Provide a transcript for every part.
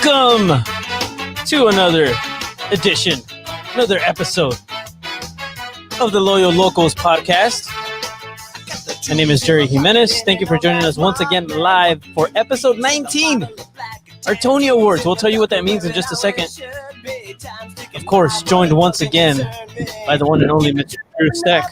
Welcome to another edition, another episode of the Loyal Locals podcast. My name is Jerry Jimenez. Thank you for joining us once again live for episode 19, our Tony Awards. We'll tell you what that means in just a second. Of course, joined once again by the one and only Mr. Drew Steck.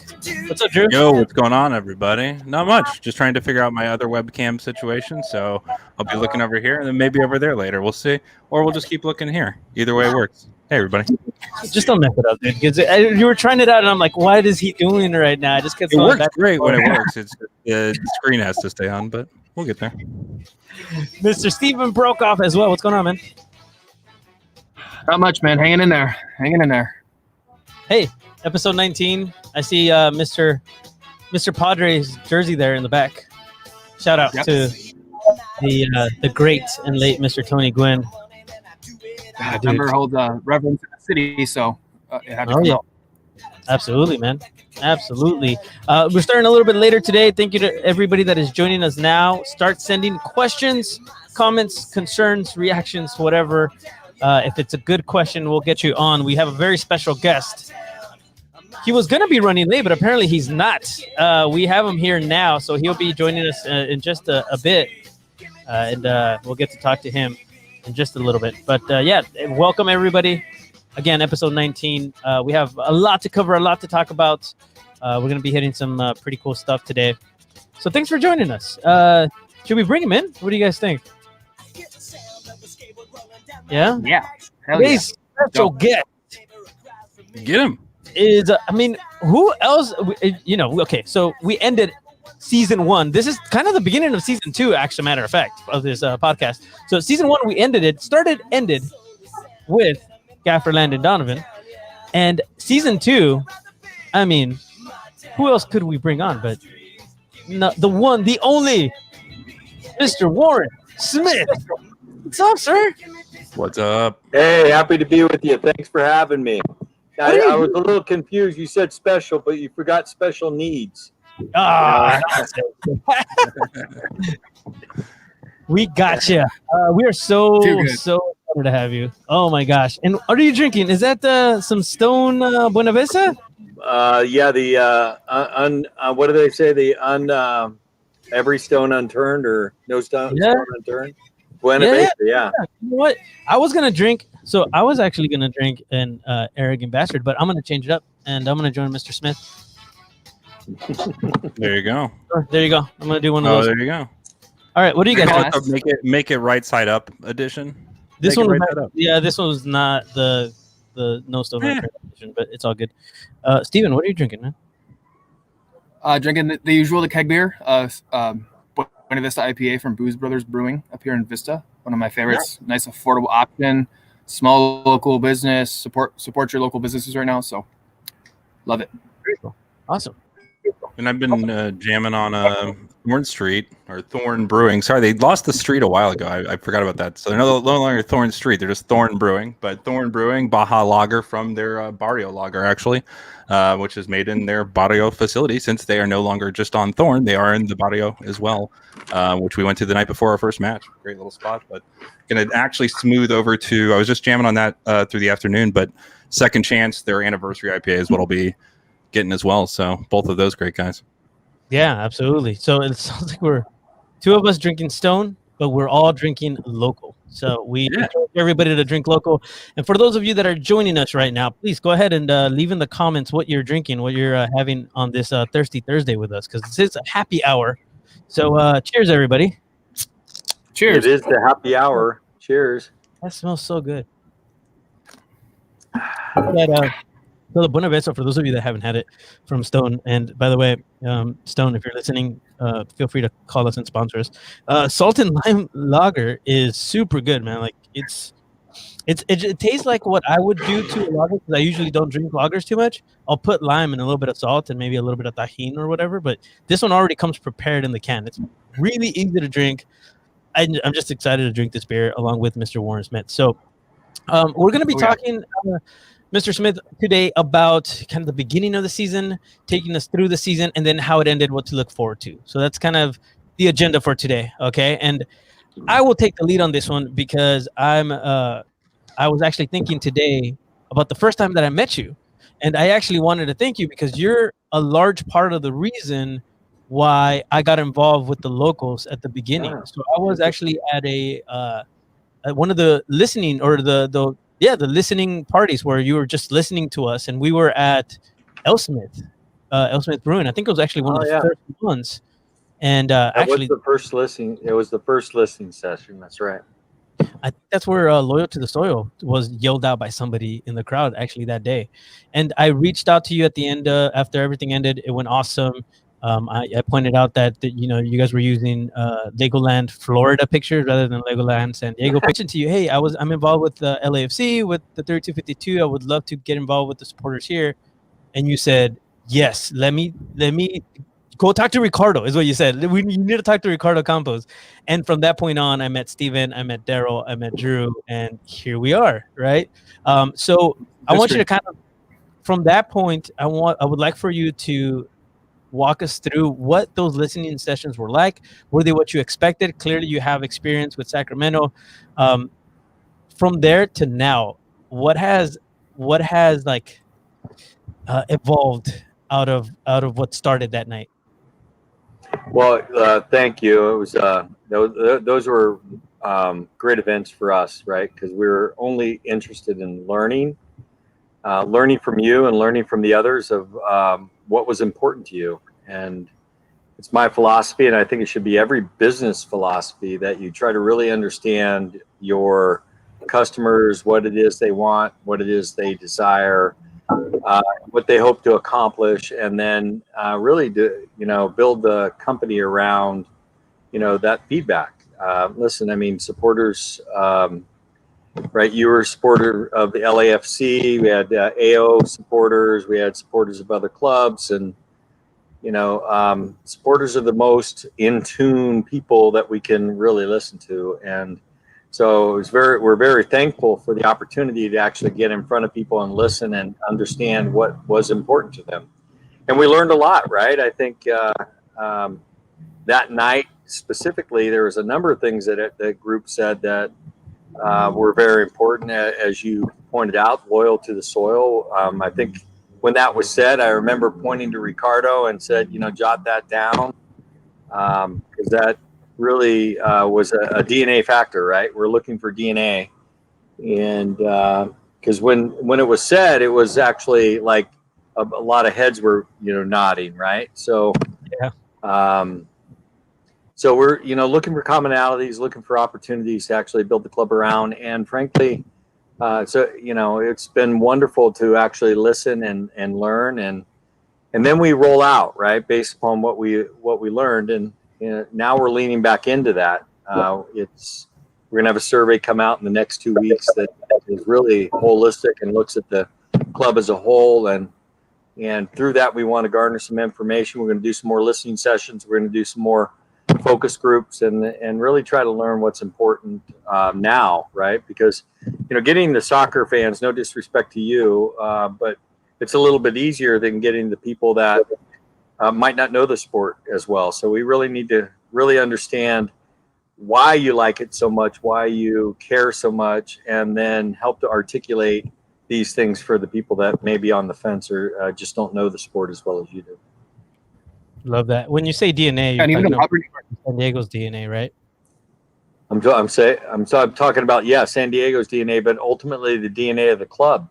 What's up, Drew? Yo, what's going on, everybody? Not much. Just trying to figure out my other webcam situation. So I'll be looking over here and then maybe over there later. We'll see. Or we'll just keep looking here. Either way works. Hey, everybody. Just don't mess it up, dude. Because you were trying it out, and I'm like, what is he doing right now? I just kept it works great when it works. It's the screen has to stay on, but we'll get there. Mr. Stephen Brokoff as well. What's going on, man? Not much, man. Hanging in there. Hey, episode 19. I see Mr. Padres jersey there in the back. Shout out to the great and late Mr. Tony Gwynn. That number holds reverence in the city, so it had to come out. Absolutely, man. Absolutely. We're starting a little bit later today. Thank you to everybody that is joining us now. Start sending questions, comments, concerns, reactions, whatever. If it's a good question, we'll get you on. We have a very special guest. He was going to be running late, but apparently he's not. We have him here now, so he'll be joining us in just a bit. And we'll get to talk to him in just a little bit. But welcome everybody. Again, episode 19. We have a lot to cover, a lot to talk about. We're going to be hitting some pretty cool stuff today. So thanks for joining us. Should we bring him in? What do you guys think? Yeah? Yeah. Today's special guest. Get him. Is who else? Okay, so we ended season 1. This is kind of the beginning of season 2, actually, matter of fact, of this podcast. So season 1, we ended with Gaffer Landon Donovan. And season 2, who else could we bring on? But the one, the only, Mr. Warren Smith. What's up, sir? What's up? Hey, happy to be with you. Thanks for having me. I was a little confused. You said special, but you forgot special needs. We got you. We are so excited to have you. Oh my gosh! And what are you drinking? Is that some Stone Buena Vista? What do they say? The every stone unturned or no stone unturned. Buena Vista. Yeah. You know what? I was actually gonna drink an Arrogant Bastard, but I'm gonna change it up and I'm gonna join Mr. Smith. There you go. There you go. I'm gonna do one of those. Oh, there you go. All right, what do you guys think? Make it right side up edition. This one, this one was not the no stone edition, but it's all good. Steven, what are you drinking, man? Drinking the usual, the keg beer, Buena Vista IPA from Booze Brothers Brewing up here in Vista. One of my favorites. Nice, affordable option. Small local business. Support your local businesses right now. So, love it. Cool. Awesome. And I've been jamming on Thorn Brewing. Sorry, they lost the street a while ago. I forgot about that. So they're no longer Thorn Street. They're just Thorn Brewing. But Thorn Brewing, Baja Lager from their Barrio Lager, actually, which is made in their Barrio facility. Since they are no longer just on Thorn, they are in the Barrio as well, which we went to the night before our first match. Great little spot. But going to actually smooth over to, I was just jamming on that through the afternoon, but Second Chance, their anniversary IPA is what I'll be getting as well. So both of those great guys. Yeah, absolutely. So it sounds like we're two of us drinking Stone, but we're all drinking local. So we encourage everybody to drink local. And for those of you that are joining us right now, please go ahead and leave in the comments what you're drinking, what you're having on this Thirsty Thursday with us, because this is a happy hour. So cheers, everybody. Cheers. It is the happy hour. Cheers. That smells so good. So the Buena Vista, for those of you that haven't had it from Stone, and by the way, Stone, if you're listening, feel free to call us and sponsor us. Salt and Lime Lager is super good, man. Like it tastes like what I would do to a lager, because I usually don't drink lagers too much. I'll put lime and a little bit of salt and maybe a little bit of tajin or whatever, but this one already comes prepared in the can. It's really easy to drink. I'm just excited to drink this beer along with Mr. Warren Smith. So we're going to be talking, Mr. Smith, today about kind of the beginning of the season, taking us through the season, and then how it ended, what to look forward to. So that's kind of the agenda for today, okay? And I will take the lead on this one because I was actually thinking today about the first time that I met you, and I actually wanted to thank you because you're a large part of the reason why I got involved with the locals at the beginning. So I was actually at one of the listening or the listening parties where you were just listening to us, and we were at Elsmith Brewing. I think it was actually one of the first ones. And actually, the first listening. It was the first listening session. That's right. I think that's where Loyal to the Soil was yelled out by somebody in the crowd actually that day. And I reached out to you at the end after everything ended. It went awesome. I pointed out that you guys were using Legoland Florida pictures rather than Legoland San Diego. Pitching to you, hey, I'm involved with the LAFC with the 3252. I would love to get involved with the supporters here. And you said, yes, let me go talk to Ricardo, is what you said. You need to talk to Ricardo Campos. And from that point on, I met Steven, I met Daryl, I met Drew, and here we are, right? So I want you to kind of, from that point, I would like for you to walk us through what those listening sessions were like. Were they what you expected? Clearly, you have experience with Sacramento. From there to now, what has like evolved out of what started that night? Well, thank you. It was those were great events for us, right? Because we were only interested in learning from you and learning from the others of what was important to you. And it's my philosophy, and I think it should be every business philosophy, that you try to really understand your customers, what it is they want, what it is they desire, what they hope to accomplish, and then really build the company around that feedback. Listen, I mean, supporters, right? You were a supporter of the LAFC. We had AO supporters. We had supporters of other clubs, and supporters are the most in tune people that we can really listen to. And so we're very thankful for the opportunity to actually get in front of people and listen and understand what was important to them. And we learned a lot, right? I think that night specifically, there was a number of things that the group said that were very important. As you pointed out, loyal to the soil. I think when that was said, I remember pointing to Ricardo and said, jot that down, because that really was a DNA factor, right? We're looking for DNA. And because when it was said, it was actually like a lot of heads were, nodding, right? So, yeah. So we're, looking for commonalities, looking for opportunities to actually build the club around. And frankly, it's been wonderful to actually listen and learn. And then we roll out, right, based upon what we learned. And now we're leaning back into that. We're going to have a survey come out in the next 2 weeks that is really holistic and looks at the club as a whole. And through that, we want to garner some information. We're going to do some more listening sessions. We're going to do some more focus groups and really try to learn what's important now, right? Because, getting the soccer fans, no disrespect to you, but it's a little bit easier than getting the people that might not know the sport as well. So we really need to really understand why you like it so much, why you care so much, and then help to articulate these things for the people that may be on the fence or just don't know the sport as well as you do. Love that. When you say DNA, and even San Diego's DNA, right? I'm talking about San Diego's DNA, but ultimately the DNA of the club,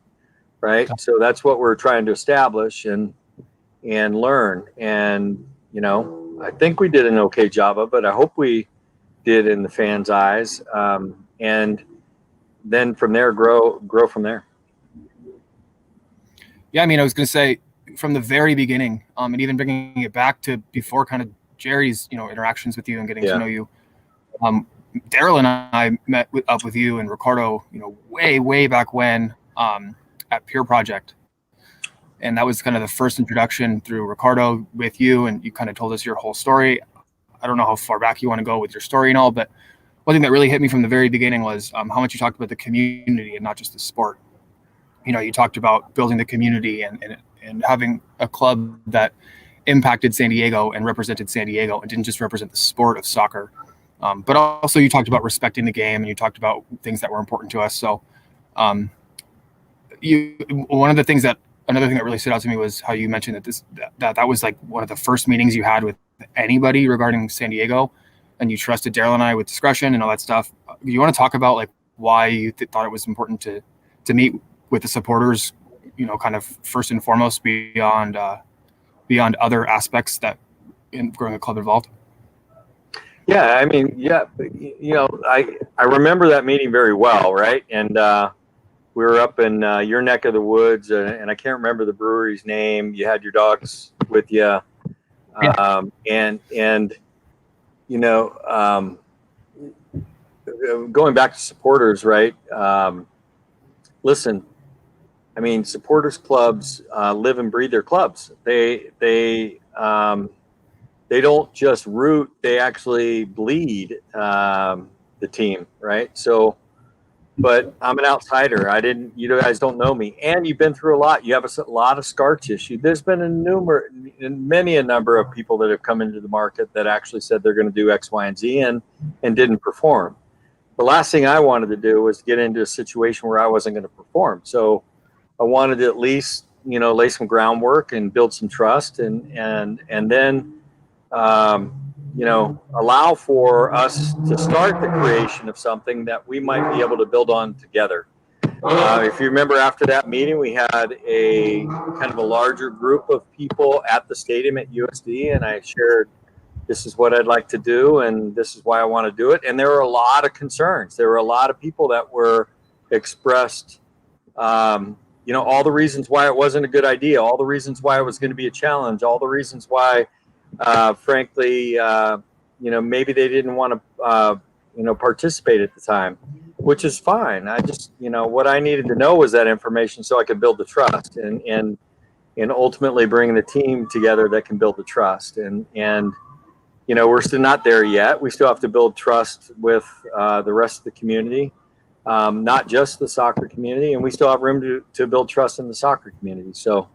right? So that's what we're trying to establish and learn. And I think we did an okay job of it. I hope we did in the fans' eyes, and then from there grow from there. Yeah, I mean, I was going to say from the very beginning, and even bringing it back to before kind of Jerry's interactions with you and getting to know you. Daryl and I met up with you and Ricardo, way back when at Pure Project. And that was kind of the first introduction through Ricardo with you. And you kind of told us your whole story. I don't know how far back you want to go with your story and all, but one thing that really hit me from the very beginning was how much you talked about the community and not just the sport. You talked about building the community and having a club that impacted San Diego and represented San Diego and didn't just represent the sport of soccer. But also you talked about respecting the game, and you talked about things that were important to us. So another thing that really stood out to me was how you mentioned that was like one of the first meetings you had with anybody regarding San Diego, and you trusted Daryl and I with discretion and all that stuff. You want to talk about like why you thought it was important to meet with the supporters, kind of first and foremost beyond other aspects that in growing a club involved? Yeah, I mean, yeah, I remember that meeting very well, right? And we were up in your neck of the woods, and I can't remember the brewery's name. You had your dogs with you, and going back to supporters, right? Listen, I mean, supporters clubs live and breathe their clubs. They don't just root; they actually bleed the team, right? So, but I'm an outsider. You guys don't know me, and you've been through a lot. You have a lot of scar tissue. There's been many a number of people that have come into the market that actually said they're going to do X, Y, and Z, and didn't perform. The last thing I wanted to do was get into a situation where I wasn't going to perform. So I wanted to at least, lay some groundwork and build some trust, and then, allow for us to start the creation of something that we might be able to build on together. If you remember, after that meeting, we had a kind of a larger group of people at the stadium at USD, and I shared, this is what I'd like to do, and this is why I want to do it. And there were a lot of concerns. There were a lot of people that were expressed, all the reasons why it wasn't a good idea, all the reasons why it was going to be a challenge, all the reasons why, frankly, maybe they didn't want to, participate at the time, which is fine. I just, what I needed to know was that information so I could build the trust and ultimately bring the team together that can build the trust. And we're still not there yet. We still have to build trust with the rest of the community, not just the soccer community, and we still have room to build trust in the soccer community. So,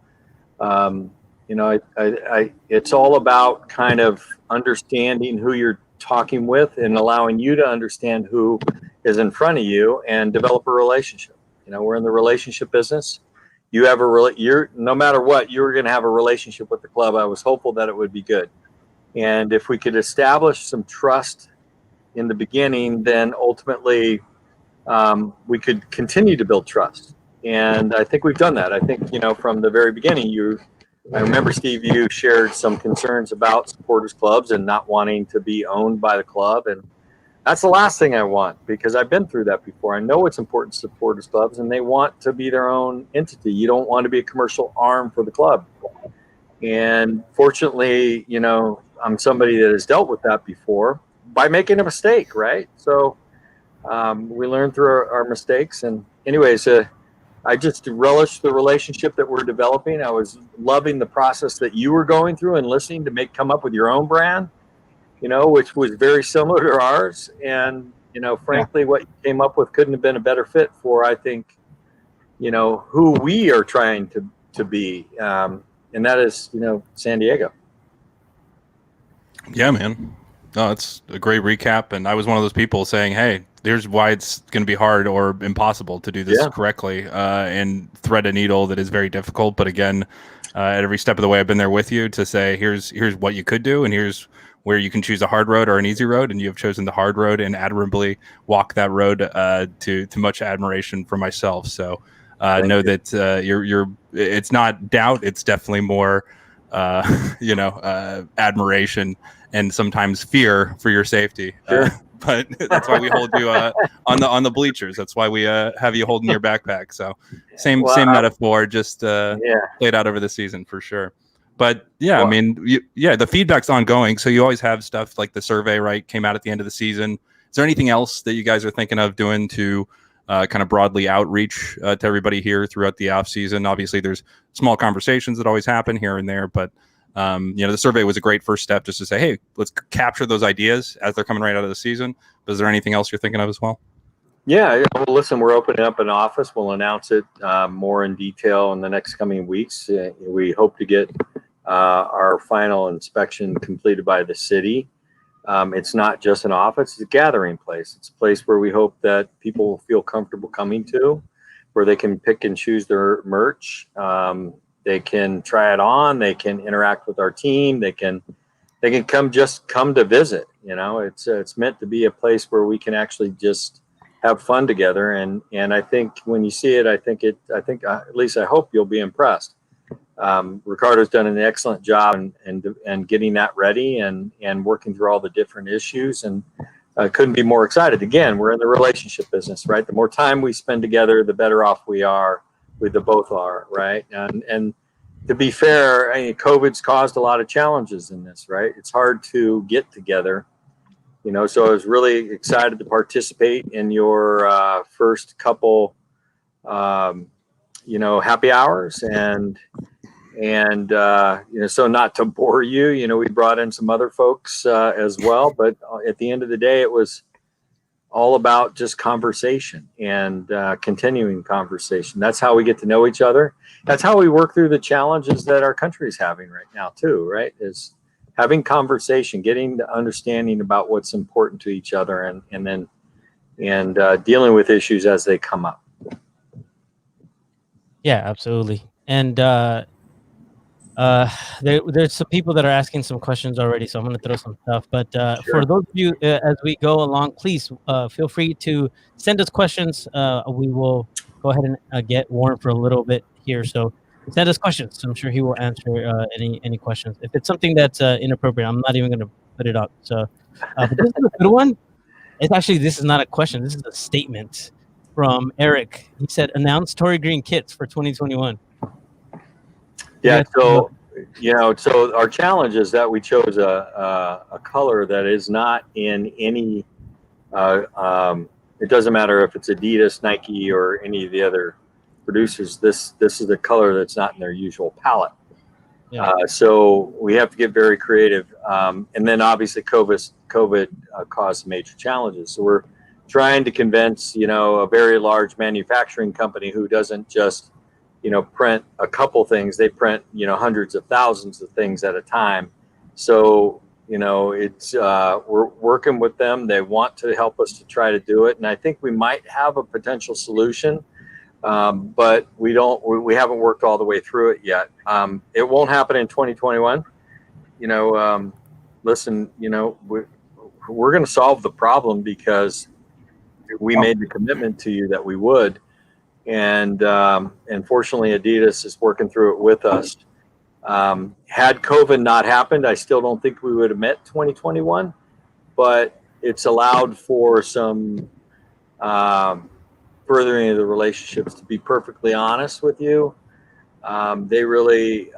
it's all about kind of understanding who you're talking with and allowing you to understand who is in front of you and develop a relationship. We're in the relationship business. You have no matter what, you're going to have a relationship with the club. I was hopeful that it would be good. And if we could establish some trust in the beginning, then ultimately we could continue to build trust. And I think we've done that. I think, from the very beginning, I remember, Steve, you shared some concerns about supporters clubs and not wanting to be owned by the club. And that's the last thing I want, because I've been through that before. I know it's important to supporters clubs, and they want to be their own entity. You don't want to be a commercial arm for the club. And fortunately, I'm somebody that has dealt with that before by making a mistake, right? So we learn through our mistakes. And anyways, I just relish the relationship that we're developing. I was loving the process that you were going through and listening to come up with your own brand, which was very similar to ours. And, frankly, what you came up with couldn't have been a better fit for, I think, who we are trying to be. And that is, San Diego. Yeah, man. No, it's a great recap. And I was one of those people saying, hey, here's why it's going to be hard or impossible to do this correctly and thread a needle that is very difficult. But again, at every step of the way, I've been there with you to say, here's what you could do, and here's where you can choose a hard road or an easy road. And you have chosen the hard road and admirably walk that road to much admiration for myself. So know that you're it's not doubt. It's definitely more, admiration and sometimes fear for your safety. Sure. But that's why we hold you on the bleachers. That's why we have you holding your backpack. So same metaphor, just played out over the season for sure. But I mean, the feedback's ongoing. So you always have stuff like the survey, right? Came out at the end of the season. Is there anything else that you guys are thinking of doing to kind of broadly outreach to everybody here throughout the off season? Obviously, there's small conversations that always happen here and there, but the survey was a great first step just to say, hey, let's capture those ideas as they're coming right out of the season. But is there anything else you're thinking of as well? Yeah. Well, listen, we're opening up an office. We'll announce it more in detail in the next coming weeks. We hope to get our final inspection completed by the city. It's not just an office; it's a gathering place. It's a place where we hope that people will feel comfortable coming to, where they can pick and choose their merch. They can try it on. They can interact with our team. They can come to visit. It's meant to be a place where we can actually just have fun together. And I think when you see it, I think at least I hope you'll be impressed. Ricardo's done an excellent job and getting that ready and working through all the different issues, and couldn't be more excited. Again, we're in the relationship business, right? The more time we spend together, the better off we are. We both are, right? And to be fair, COVID's caused a lot of challenges in this, right? It's hard to get together, so I was really excited to participate in your first couple, happy hours and so not to bore you, we brought in some other folks as well, but at the end of the day, it was all about just conversation and continuing conversation. That's how we get to know each other. That's how we work through the challenges that our country is having right now too, right? Is having conversation, getting the understanding about what's important to each other, and then dealing with issues as they come up. Yeah, absolutely. And there's some people that are asking some questions already, so I'm going to throw some stuff. But Sure. For those of you, as we go along, please feel free to send us questions. We will go ahead and get Warren for a little bit here. So send us questions. I'm sure he will answer any questions. If it's something that's inappropriate, I'm not even going to put it up. So, but this is a good one. This is not a question. This is a statement from Eric. He said, "Announce Tory Green kits for 2021." Yeah. So our challenge is that we chose a color that is not in any. It doesn't matter if it's Adidas, Nike, or any of the other producers. This is a color that's not in their usual palette. Yeah. So we have to get very creative. And then obviously COVID caused major challenges. So we're trying to convince a very large manufacturing company who doesn't just print a couple things. They print, hundreds of thousands of things at a time. So, it's, we're working with them. They want to help us to try to do it. And I think we might have a potential solution, but we haven't worked all the way through it yet. It won't happen in 2021. Listen, we're going to solve the problem because we made the commitment to you that we would. And fortunately, Adidas is working through it with us. Had COVID not happened, I still don't think we would have met 2021, but it's allowed for some furthering of the relationships. To be perfectly honest with you, they really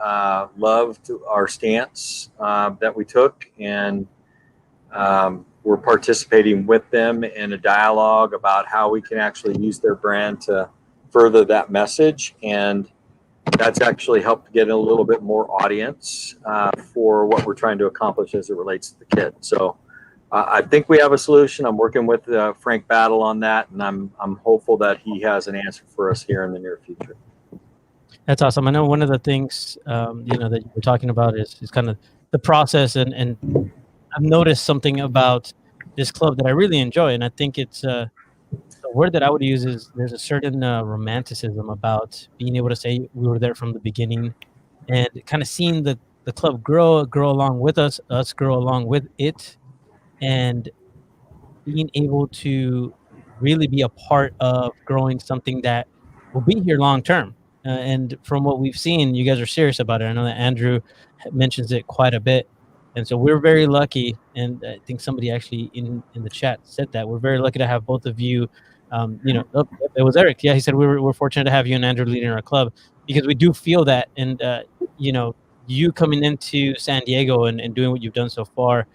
loved our stance that we took, and we're participating with them in a dialogue about how we can actually use their brand to further that message, and that's actually helped get a little bit more audience for what we're trying to accomplish as it relates to the kit. So I think we have a solution. I'm working with Frank Battle on that, and I'm hopeful that he has an answer for us here in the near future. That's awesome. I know one of the things that you were talking about is kind of the process, and I've noticed something about this club that I really enjoy, and I think it's the word that I would use is there's a certain romanticism about being able to say we were there from the beginning, and kind of seeing the club grow along with us grow along with it, and being able to really be a part of growing something that will be here long term. And from what we've seen, you guys are serious about it. I know that Andrew mentions it quite a bit. And so we're very lucky, and I think somebody actually in the chat said that we're very lucky to have both of you. It was Eric. Yeah, he said we're fortunate to have you and Andrew leading our club, because we do feel that. And you coming into San Diego and doing what you've done so far,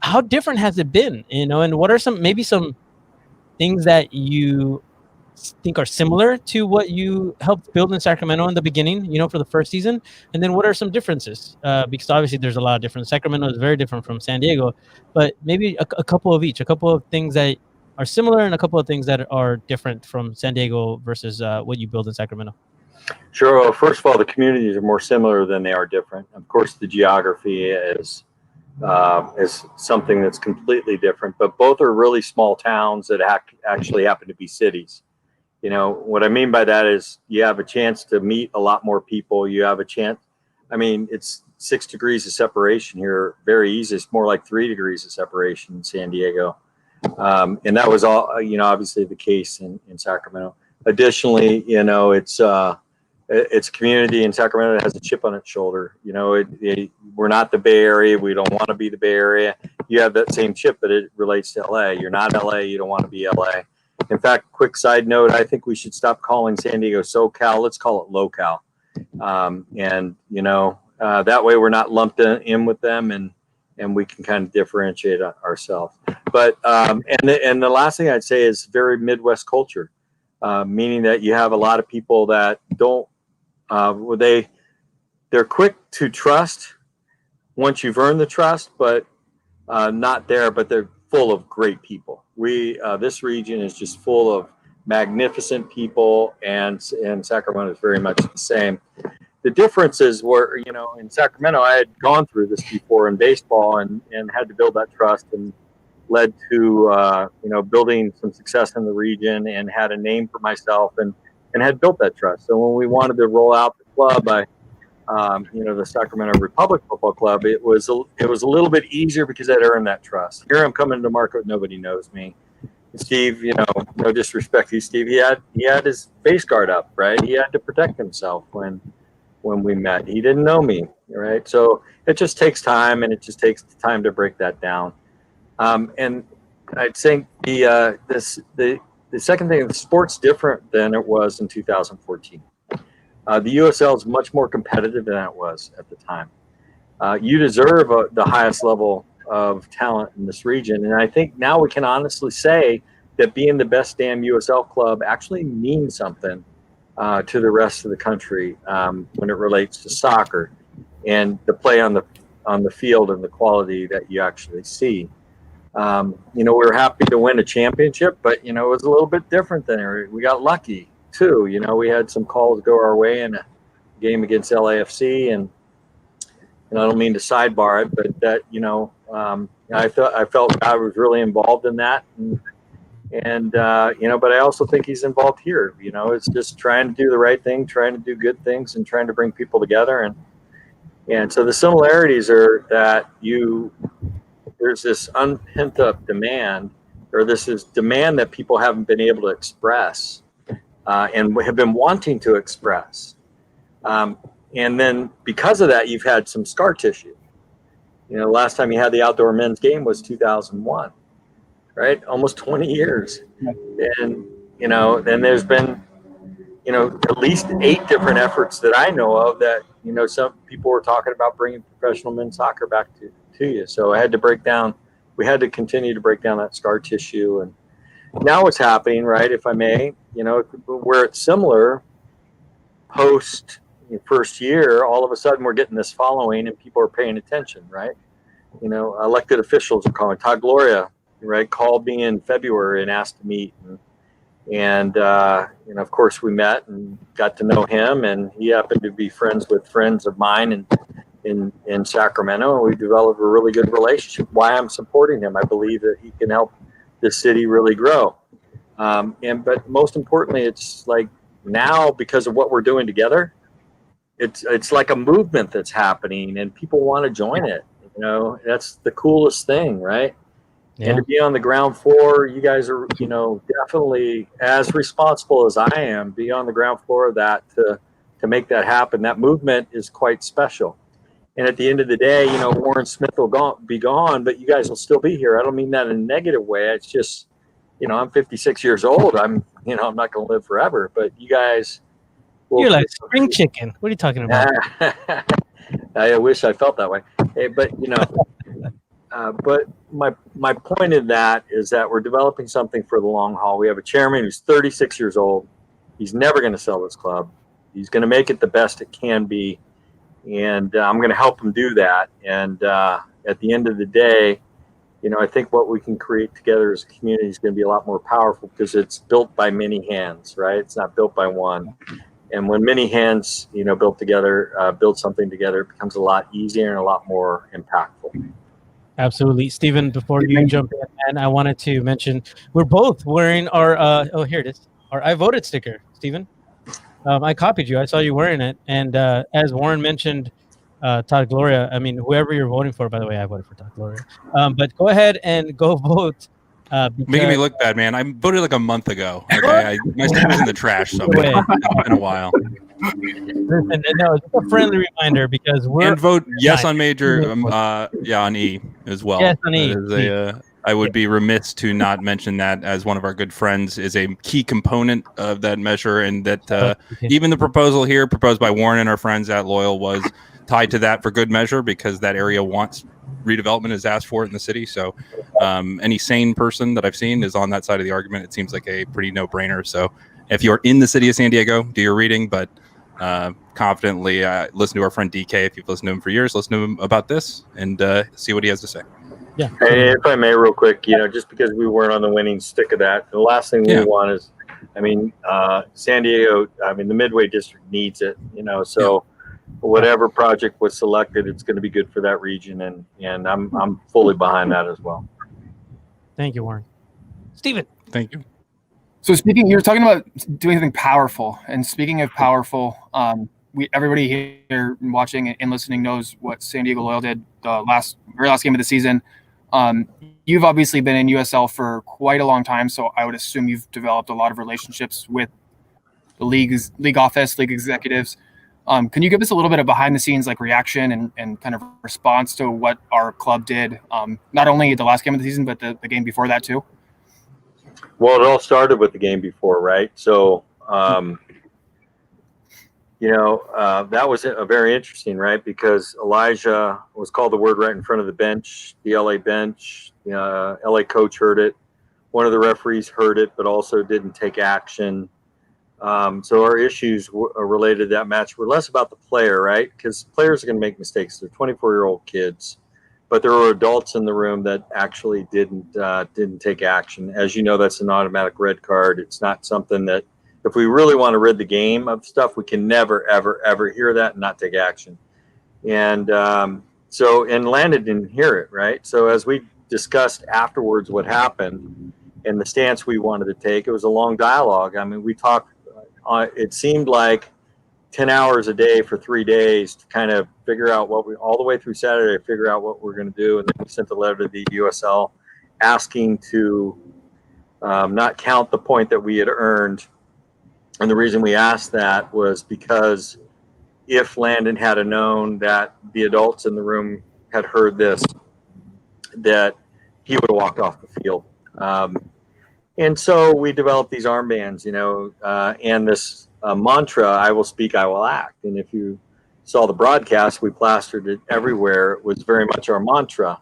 how different has it been? And what are some things that you think are similar to what you helped build in Sacramento in the beginning, for the first season? And then what are some differences? Because obviously there's a lot of difference. Sacramento is very different from San Diego, but maybe a couple of each, a couple of things that are similar and a couple of things that are different from San Diego versus what you build in Sacramento. Sure. Well, first of all, the communities are more similar than they are different. Of course, the geography is is something that's completely different. But both are really small towns that actually happen to be cities. You know, what I mean by that is you have a chance to meet a lot more people. You have a chance. I mean, it's 6 degrees of separation here, very easy. It's more like 3 degrees of separation in San Diego. And that was all, you know, obviously the case in Sacramento. Additionally, you know, it's a community in Sacramento that has a chip on its shoulder. You know, we're not the Bay Area. We don't want to be the Bay Area. You have that same chip, but it relates to LA. You're not LA. You don't want to be LA. In fact, quick side note, I think we should stop calling San Diego SoCal. Let's call it LoCal. And, you know, that way we're not lumped in with them, and we can kind of differentiate ourselves. But and the last thing I'd say is very Midwest culture, meaning that you have a lot of people that don't, they're quick to trust once you've earned the trust, but not there, but they're full of great people. This region is just full of magnificent people, and Sacramento is very much the same. The differences were, you know, in Sacramento, I had gone through this before in baseball and had to build that trust, and led to, you know, building some success in the region, and had a name for myself, and had built that trust. So when we wanted to roll out the club, you know, the Sacramento Republic Football Club, it was a little bit easier because I'd earned that trust. Here I'm coming to market, nobody knows me. Steve, you know, no disrespect to Steve, he had his face guard up, right? He had to protect himself when we met. He didn't know me, right? So it just takes time, and it just takes time to break that down. And I'd think the second thing, the sport's different than it was in 2014. The USL is much more competitive than it was at the time. You deserve the highest level of talent in this region, and I think now we can honestly say that being the best damn USL club actually means something to the rest of the country when it relates to soccer and the play on the field and the quality that you actually see. You know, we were happy to win a championship, but, you know, it was a little bit different than we got lucky too. You know, we had some calls go our way in a game against LAFC, and I don't mean to sidebar it, but that, you know, I felt God was really involved in that, and you know, but I also think he's involved here. You know, it's just trying to do the right thing, trying to do good things, and trying to bring people together, and so the similarities are that there's this unpent up demand, or this is demand that people haven't been able to express, and have been wanting to express. And then because of that, you've had some scar tissue. You know, the last time you had the outdoor men's game was 2001, right? Almost 20 years. And, you know, then there's been, you know, at least 8 different efforts that I know of that, you know, some people were talking about bringing professional men's soccer back to you. So we had to continue to break down that scar tissue. And now what's happening, right, if I may, you know, where it's similar, post first year, all of a sudden we're getting this following and people are paying attention, right? You know, elected officials are calling. Todd Gloria, right, called me in February and asked to meet, and you know, of course we met and got to know him, and he happened to be friends with friends of mine in Sacramento, and we developed a really good relationship. Why I'm supporting him, I believe that he can help the city really grow, but most importantly, it's like now, because of what we're doing together, it's like a movement that's happening, and people want to join it. You know, that's the coolest thing, right? Yeah. And to be on the ground floor, you guys are, you know, definitely as responsible as I am. Be on the ground floor of that to make that happen. That movement is quite special. And at the end of the day, you know, Warren Smith will be gone, but you guys will still be here. I don't mean that in a negative way. It's just, you know, I'm 56 years old. I'm not going to live forever, but you guys. You're like spring chicken. What are you talking about? I wish I felt that way. Hey, but, you know, but my point in that is that we're developing something for the long haul. We have a chairman who's 36 years old. He's never going to sell this club. He's going to make it the best it can be. And I'm going to help him do that. And at the end of the day, you know, I think what we can create together as a community is going to be a lot more powerful because it's built by many hands, right? It's not built by one. And when many hands, you know, build something together, it becomes a lot easier and a lot more impactful. Absolutely. Stephen, before you jump in, and I wanted to mention we're both wearing our here it is, our I voted sticker, Stephen. I copied you. I saw you wearing it. And as Warren mentioned, Todd Gloria, I mean, whoever you're voting for, by the way, I voted for Todd Gloria. But go ahead and go vote. Making me Because look bad, man. I voted like a month ago. Like my sticker's in the trash somewhere. It's been a while. listen, no, it's a friendly reminder because we're And vote yes nine. on major. On E as well. Yes on E. That is I would be remiss to not mention that, as one of our good friends is a key component of that measure, and that even the proposal here proposed by Warren and our friends at Loyal was tied to that for good measure, because that area wants redevelopment, has asked for it in the city. So any sane person that I've seen is on that side of the argument. It seems like a pretty no-brainer. So if you're in the city of San Diego, do your reading, but confidently listen to our friend DK. If you've listened to him for years, listen to him about this and see what he has to say. Yeah. Hey, if I may, real quick, just because we weren't on the winning stick of that, the last thing we want is, San Diego, the Midway District needs it, so whatever project was selected, it's going to be good for that region, and I'm fully behind that as well. Thank you, Warren. Stephen. Thank you. So you're talking about doing something powerful, and speaking of powerful, everybody here watching and listening knows what San Diego Loyal did the very last game of the season. You've obviously been in USL for quite a long time, so I would assume you've developed a lot of relationships with the league office, league executives. Can you give us a little bit of behind the scenes reaction and kind of response to what our club did, not only the last game of the season, but the game before that too? Well, it all started with the game before, right? So, that was a very interesting, right? Because Elijah was called the word right in front of the bench, the LA bench. LA coach heard it. One of the referees heard it, but also didn't take action. So our issues related to that match were less about the player, right? Because players are going to make mistakes. They're 24-year-old kids. But there were adults in the room that actually didn't take action. As you know, that's an automatic red card. It's not something that, if we really want to rid the game of stuff, we can never, ever, ever hear that and not take action. And Landon didn't hear it, right? So as we discussed afterwards what happened and the stance we wanted to take, it was a long dialogue. We talked, it seemed like 10 hours a day for 3 days to kind of figure out all the way through Saturday, figure out what we're going to do. And then we sent a letter to the USL asking to not count the point that we had earned. And the reason we asked that was because if Landon had known that the adults in the room had heard this, that he would have walked off the field. And so we developed these armbands, and this mantra, I will speak, I will act. And if you saw the broadcast, we plastered it everywhere. It was very much our mantra.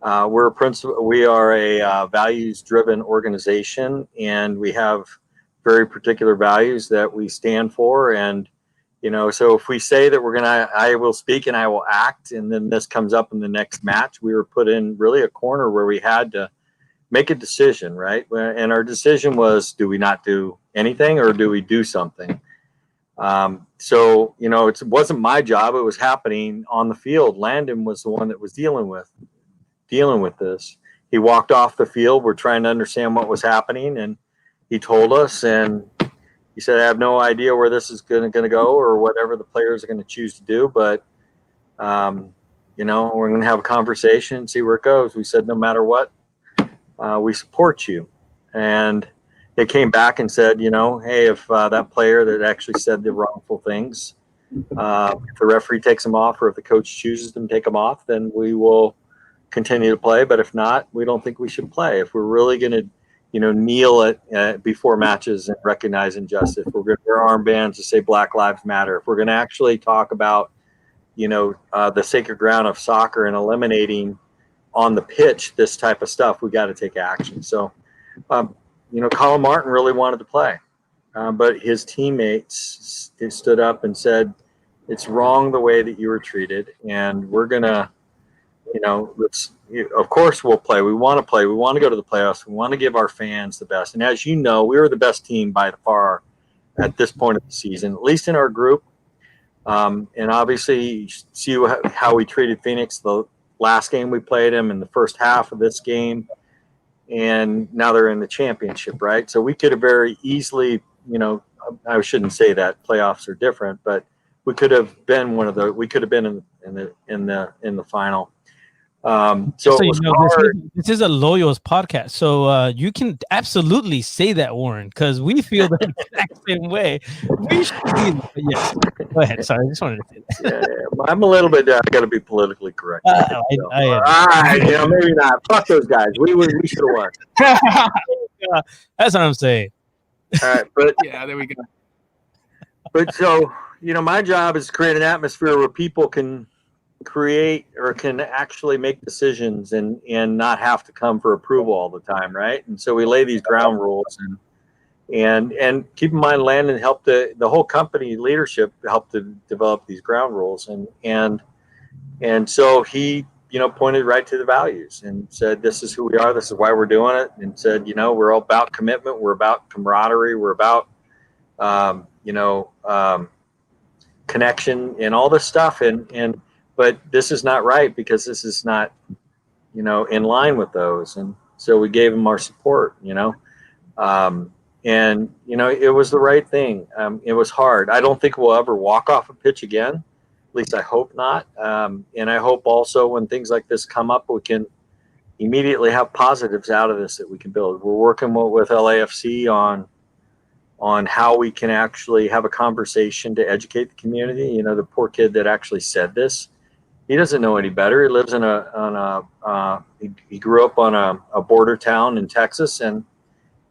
We are a values-driven organization, and we have very particular values that we stand for. And, so if we say that I will speak and I will act, and then this comes up in the next match, we were put in really a corner where we had to make a decision, right? And our decision was, do we not do anything or do we do something? It wasn't my job. It was happening on the field. Landon was the one that was dealing with this. He walked off the field. We're trying to understand what was happening, and he told us, and he said, I have no idea where this is going to go or whatever the players are going to choose to do, but we're going to have a conversation and see where it goes. We said, no matter what, we support you. And they came back and said, hey, if that player that actually said the wrongful things, if the referee takes them off or if the coach chooses them to take them off, then we will continue to play. But if not, we don't think we should play. If we're really going to, kneel before matches and recognize injustice, if we're going to wear armbands to say Black Lives Matter, if we're going to actually talk about, the sacred ground of soccer and eliminating on the pitch this type of stuff, we got to take action. So, Colin Martin really wanted to play, but his teammates stood up and said, it's wrong the way that you were treated, and we're going to, of course we'll play. We want to play. We want to go to the playoffs. We want to give our fans the best. And as you know, we were the best team by far at this point of the season, at least in our group. And obviously, you see how we treated Phoenix the last game we played them, in the first half of this game, and now they're in the championship, right? So we could have very easily, I shouldn't say that playoffs are different, but we could have been one of the. We could have been in the final. So it was hard. This is a Loyals podcast, so you can absolutely say that, Warren, because we feel the exact same way. We should be, but yes. Go ahead. Sorry, I just wanted to say that. Yeah, I'm a little bit. I got to be politically correct. I all right, maybe not. Fuck those guys. We should have won. That's what I'm saying. All right, but Yeah, there we go. But so, my job is to create an atmosphere where people can create or can actually make decisions and not have to come for approval all the time, right? And so we lay these ground rules and keep in mind, Landon helped the whole company leadership helped to develop these ground rules, and so he pointed right to the values and said, this is who we are, this is why we're doing it, and said, we're all about commitment, we're about camaraderie, we're about connection and all this stuff, but this is not right because this is not in line with those, and so we gave him our support, and it was the right thing. It was hard. I don't think we'll ever walk off a pitch again, at least I hope not, and I hope also when things like this come up, we can immediately have positives out of this that we can build. We're working with LAFC on how we can actually have a conversation to educate the community. The poor kid that actually said this, he doesn't know any better. He lives he grew up on a border town in Texas, and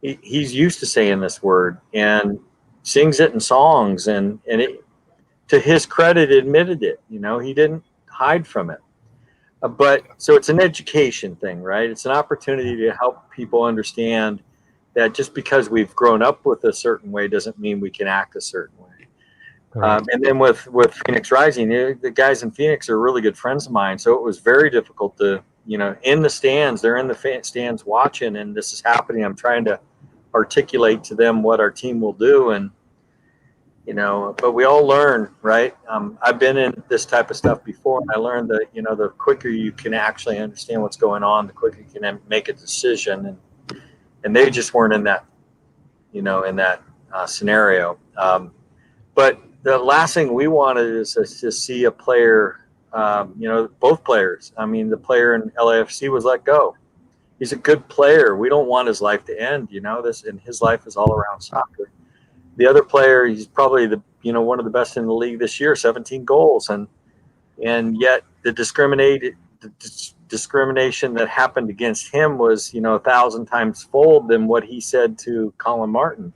he's used to saying this word and sings it in songs, and it, to his credit, admitted it. He didn't hide from it. But so it's an education thing, right? It's an opportunity to help people understand that just because we've grown up with a certain way doesn't mean we can act a certain way. And then with Phoenix Rising, the guys in Phoenix are really good friends of mine. So it was very difficult to, in the stands, they're in the stands watching, and this is happening. I'm trying to articulate to them what our team will do. And, but we all learn, right? I've been in this type of stuff before, and I learned that, the quicker you can actually understand what's going on, the quicker you can make a decision. And they just weren't in that, scenario. But the last thing we wanted is to see a player, both players. I mean, the player in LAFC was let go. He's a good player. We don't want his life to end, and his life is all around soccer. The other player, he's probably one of the best in the league this year, 17 goals. And yet the discrimination that happened against him was 1,000 times fold than what he said to Colin Martin,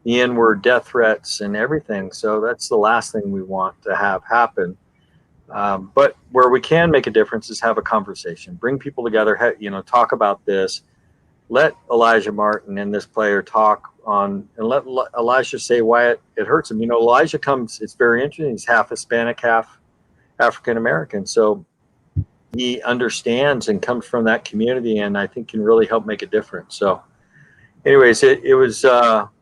the N-word death threats and everything. So that's the last thing we want to have happen. But where we can make a difference is have a conversation, bring people together, talk about this, let Elijah Martin and this player talk on, and let Elijah say why it hurts him. Elijah it's very interesting. He's half Hispanic, half African-American. So he understands and comes from that community, and I think can really help make a difference. So anyways, it was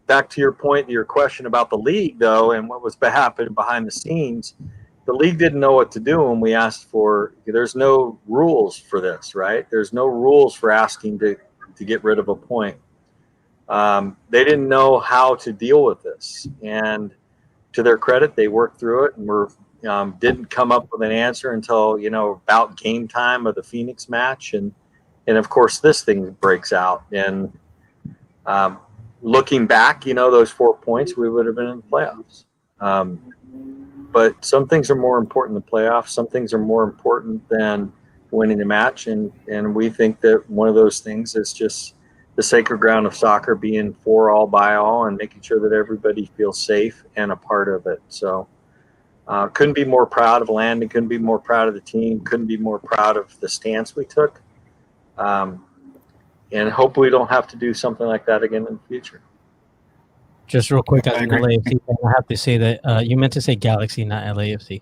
back to your point, your question about the league, though, and what was happening behind the scenes. The league didn't know what to do when we asked for, there's no rules for this, right? There's no rules for asking to get rid of a point. They didn't know how to deal with this. And to their credit, they worked through it and didn't come up with an answer until, about game time of the Phoenix match. And of course, this thing breaks out. And looking back, those 4 points, we would have been in the playoffs. But some things are more important than playoffs. Some things are more important than winning the match. And we think that one of those things is just the sacred ground of soccer, being for all, by all, and making sure that everybody feels safe and a part of it. So couldn't be more proud of Landon, couldn't be more proud of the team, couldn't be more proud of the stance we took. And hope we don't have to do something like that again in the future. Just real quick, as an LAFC fan, I have to say that you meant to say Galaxy, not LAFC.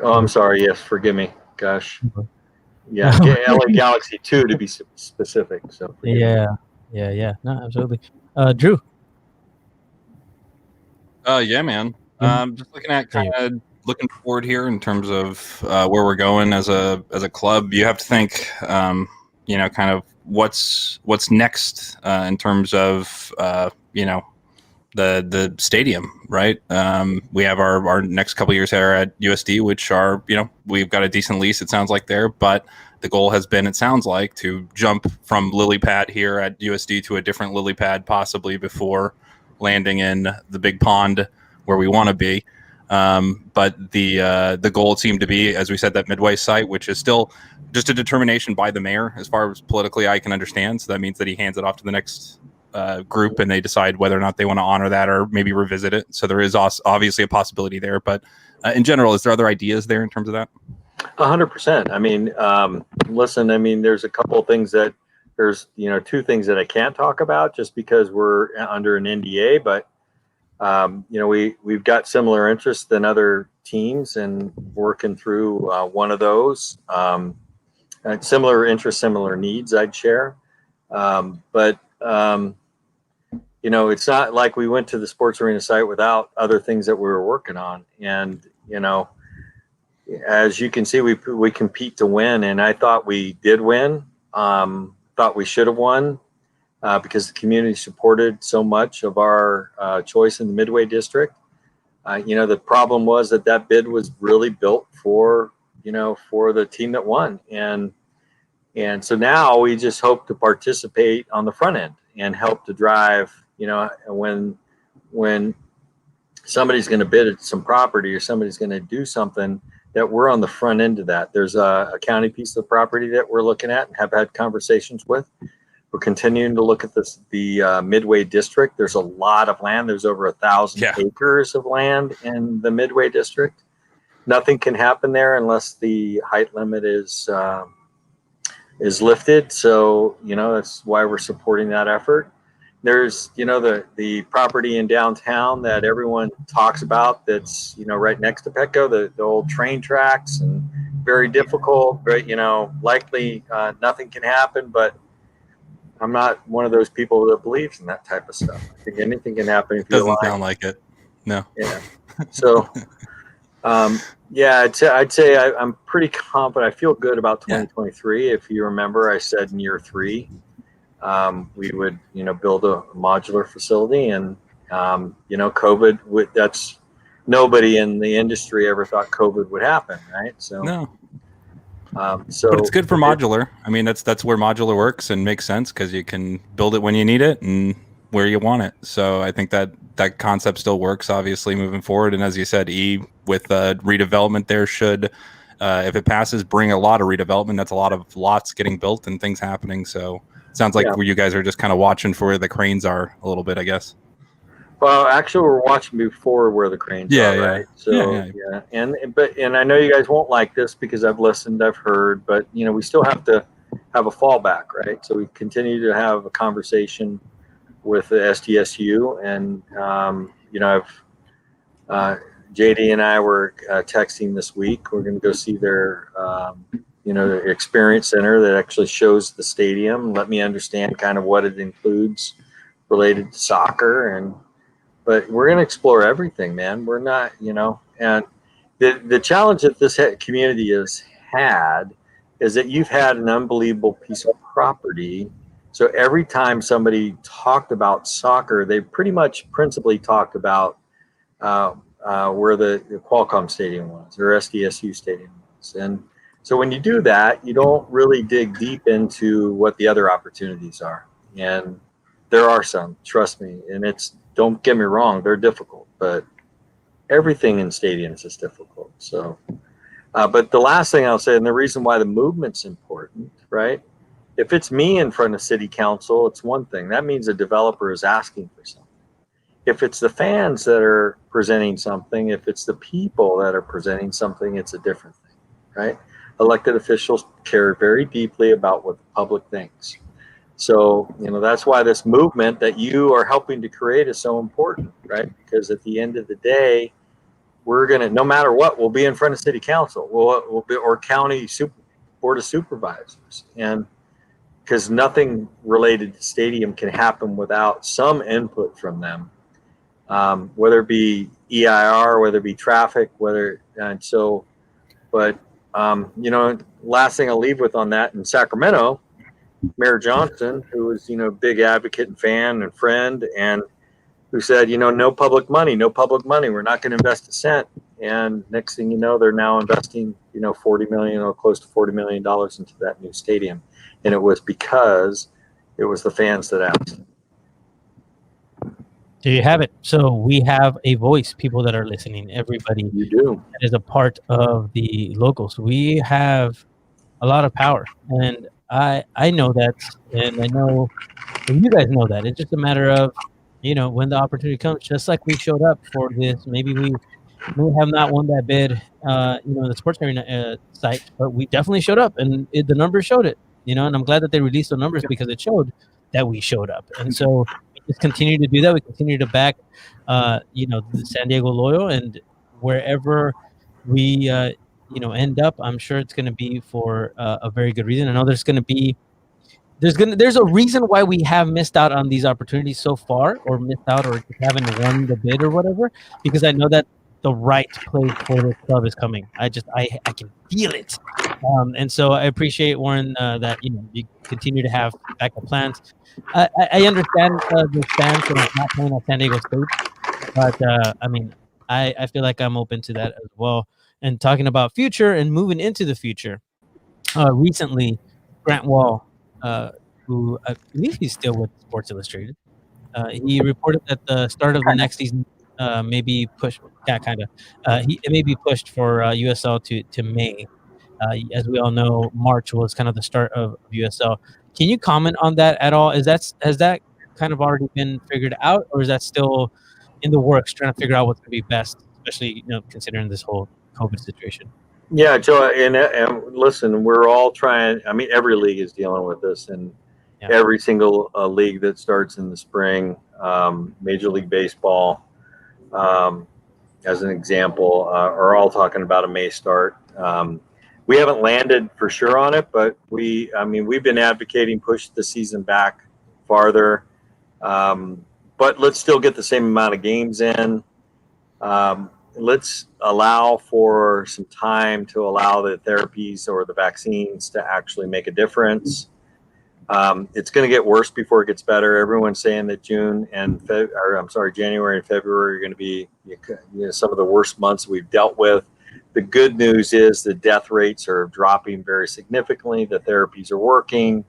Oh, I'm sorry. Yes, forgive me. Gosh. Yeah, LA Galaxy 2 to be specific. So yeah. No, absolutely. Drew. Yeah, man. Just looking at kind of looking forward here in terms of where we're going as a club, you have to think, kind of what's next in terms of the stadium, right? We have our next couple of years here at USD, which are we've got a decent lease. It sounds like there, but the goal has been, it sounds like, to jump from lily pad here at USD to a different lily pad possibly before landing in the big pond where we want to be. But the goal seemed to be, as we said, that Midway site, which is still just a determination by the mayor as far as politically I can understand. So that means that he hands it off to the next group and they decide whether or not they want to honor that or maybe revisit it. So there is obviously a possibility there. But in general, is there other ideas there in terms of that? 100%. I mean, listen, I mean, there's a couple of things that there's, two things that I can't talk about just because we're under an NDA, but we've got similar interests than other teams and working through one of those. Similar interests, similar needs, I'd share. But it's not like we went to the sports arena site without other things that we were working on. And, as you can see, we compete to win. And I thought we did win. Thought we should have won. Because the community supported so much of our choice in the Midway District. The problem was that bid was really built for the team that won. And so now we just hope to participate on the front end and help to drive, when somebody's going to bid at some property or somebody's going to do something, that we're on the front end of that. There's a county piece of property that we're looking at and have had conversations with. We're continuing to look at the Midway District. There's a lot of land. There's over 1,000 acres of land in the Midway District. Nothing can happen there unless the height limit is lifted. So, that's why we're supporting that effort. There's, the property in downtown that everyone talks about that's, right next to Petco, the old train tracks, and very difficult, but, likely nothing can happen. But I'm not one of those people that believes in that type of stuff. I think anything can happen if doesn't sound like it. No. Yeah. So, I'd say I'm pretty confident. I feel good about 2023. If you remember, I said in year 3, we would, build a modular facility, and COVID that's nobody in the industry ever thought COVID would happen, right? So no. But it's good for modular. I mean, that's where modular works and makes sense because you can build it when you need it and where you want it. So I think that concept still works, obviously, moving forward. And as you said, with redevelopment there should, if it passes, bring a lot of redevelopment. That's a lot of lots getting built and things happening. So it sounds like you guys are just kind of watching for where the cranes are a little bit, I guess. Well, actually, we're watching before where the cranes are, right? So, and I know you guys won't like this because I've listened, I've heard, but, we still have to have a fallback, right? So we continue to have a conversation with the SDSU, and, JD and I were texting this week. We're going to go see their, their experience center that actually shows the stadium. Let me understand kind of what it includes related to soccer, but we're going to explore everything, man. We're not, and the challenge that this community has had is that you've had an unbelievable piece of property. So every time somebody talked about soccer, they pretty much principally talked about where the Qualcomm Stadium was or SDSU Stadium was. And so when you do that, you don't really dig deep into what the other opportunities are. And there are some, trust me. And don't get me wrong, they're difficult, but everything in stadiums is difficult. So, but the last thing I'll say, and the reason why the movement's important, right? If it's me in front of city council, it's one thing. That means a developer is asking for something. If it's the fans that are presenting something, if it's the people that are presenting something, it's a different thing, right? Elected officials care very deeply about what the public thinks. So, that's why this movement that you are helping to create is so important, right? Because at the end of the day, we're going to, no matter what, we'll be in front of city council, we'll be, or county board of supervisors. And because nothing related to stadium can happen without some input from them. whether it be EIR, whether it be traffic, but last thing I'll leave with on that, in Sacramento, Mayor Johnson, who was, big advocate and fan and friend, and who said, no public money, no public money. We're not going to invest a cent. And next thing you know, they're now investing, 40 million or close to $40 million into that new stadium. And it was because it was the fans that asked. There you have it. So we have a voice, people that are listening, everybody You do. that is a part of the locals. We have a lot of power. And I know that, and I know and you guys know that. It's just a matter of, when the opportunity comes, just like we showed up for this. Maybe we may have not won that bid, the sports arena site, but we definitely showed up, and the numbers showed it. And I'm glad that they released the numbers because it showed that we showed up. And so we just continue to do that. We continue to back, the San Diego Loyal, and wherever we, end up, I'm sure it's going to be for a very good reason. I know there's a reason why we have missed out on these opportunities so far, or missed out, or haven't won the bid or whatever, because I know that the right place for this club is coming. I can feel it. And so I appreciate, Warren, that you continue to have backup plans. I understand the stance of not playing at San Diego State, but I feel like I'm open to that as well. And talking about future and moving into the future, recently Grant Wall, who I believe he's still with Sports Illustrated, he reported that the start of the next season may be pushed. Yeah, kind of. It may be pushed for USL to May. As we all know, March was kind of the start of USL. Can you comment on that at all? Has that kind of already been figured out, or is that still in the works, trying to figure out what's going to be best, especially considering this whole COVID situation? Yeah, Joe, and listen, we're all trying. I mean, every league is dealing with this, and every single league that starts in the spring, Major League Baseball, as an example, are all talking about a May start. We haven't landed for sure on it, but we've been advocating push the season back farther, but let's still get the same amount of games in. Let's allow for some time to allow the therapies or the vaccines to actually make a difference. It's going to get worse before it gets better. Everyone's saying that January and February are going to be some of the worst months we've dealt with. The good news is the death rates are dropping very significantly. The therapies are working.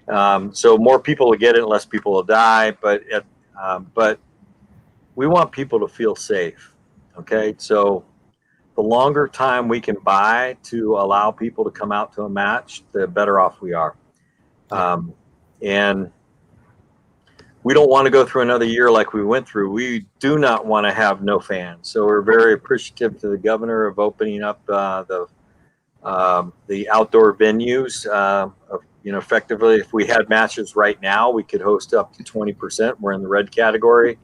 So more people will get it, less people will die. But we want people to feel safe. Okay, so the longer time we can buy to allow people to come out to a match, the better off we are. And we don't want to go through another year like we went through. We do not want to have no fans. So we're very appreciative to the governor of opening up the outdoor venues. Effectively, if we had matches right now, we could host up to 20%. We're in the red category.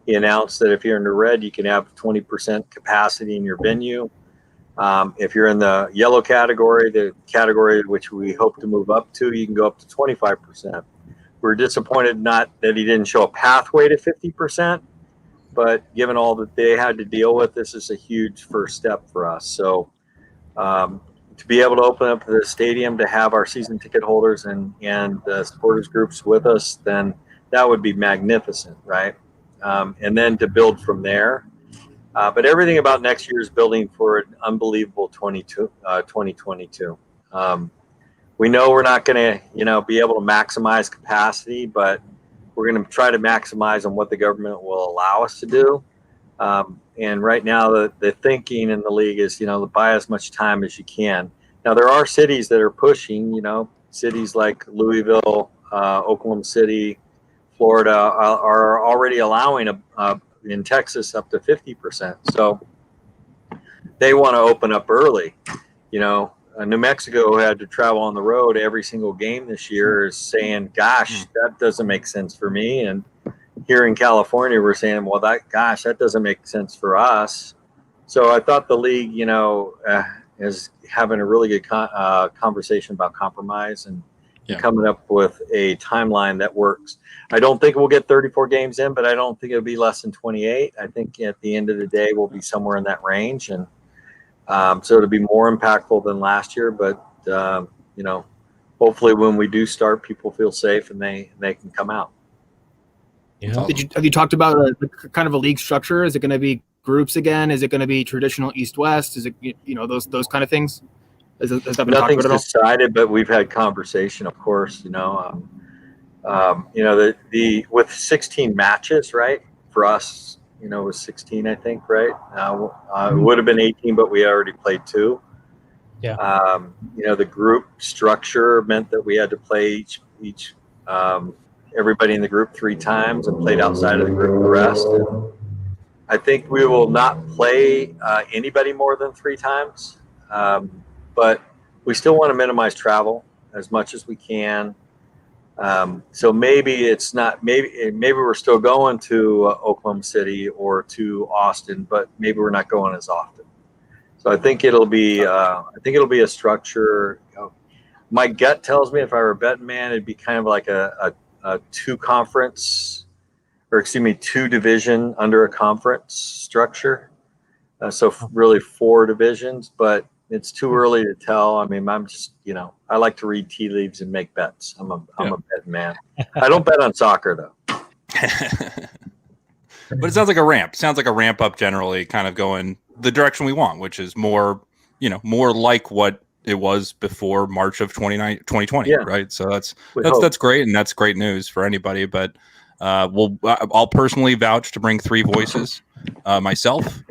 He announced that if you're in the red, you can have 20% capacity in your venue. If you're in the yellow category, the category which we hope to move up to, you can go up to 25%. We're disappointed not that he didn't show a pathway to 50%, but given all that they had to deal with, this is a huge first step for us. So to be able to open up the stadium to have our season ticket holders and the supporters groups with us, then that would be magnificent, right? And then to build from there. But everything about next year is building for an unbelievable 2022. We know we're not going to, be able to maximize capacity, but we're going to try to maximize on what the government will allow us to do. And right now, the thinking in the league is, buy as much time as you can. Now, there are cities that are pushing, cities like Louisville, Oklahoma City, Florida are already allowing in Texas up to 50%. So they want to open up early. New Mexico had to travel on the road every single game this year, is saying, gosh, that doesn't make sense for me. And here in California, we're saying, well, that doesn't make sense for us. So I thought the league, is having a really good conversation about compromise. And Yeah. coming up with a timeline that works. I don't think we'll get 34 games in, but I don't think it'll be less than 28. I think at the end of the day, we'll be somewhere in that range. And so it'll be more impactful than last year. But, hopefully when we do start, people feel safe and they can come out. Yeah. Awesome. Have you talked about kind of a league structure? Is it going to be groups again? Is it going to be traditional East-West? Is it, those kind of things? Has that been talked Nothing's about at all? decided, but we've had conversation, of course. The with 16 matches, right? For us, it was 16, I think, right? It would have been 18, but we already played 2. Yeah. The group structure meant that we had to play each everybody in the group 3 times and played outside of the group the rest. And I think we will not play anybody more than 3 times, but we still want to minimize travel as much as we can. So maybe it's not. Maybe we're still going to Oklahoma City or to Austin, but maybe we're not going as often. So I think it'll be. A structure. My gut tells me if I were a betting man, it'd be kind of like a 2 conference, or excuse me, 2 division under a conference structure. So really 4 divisions, but it's too early to tell. I mean, I'm just, I like to read tea leaves and make bets. I'm a betting man. I don't bet on soccer though. But it sounds like a ramp. Sounds like a ramp up generally, kind of going the direction we want, which is more like what it was before March of 2020, Yeah. right? So that's great, and that's great news for anybody. But I'll personally vouch to bring 3 voices myself.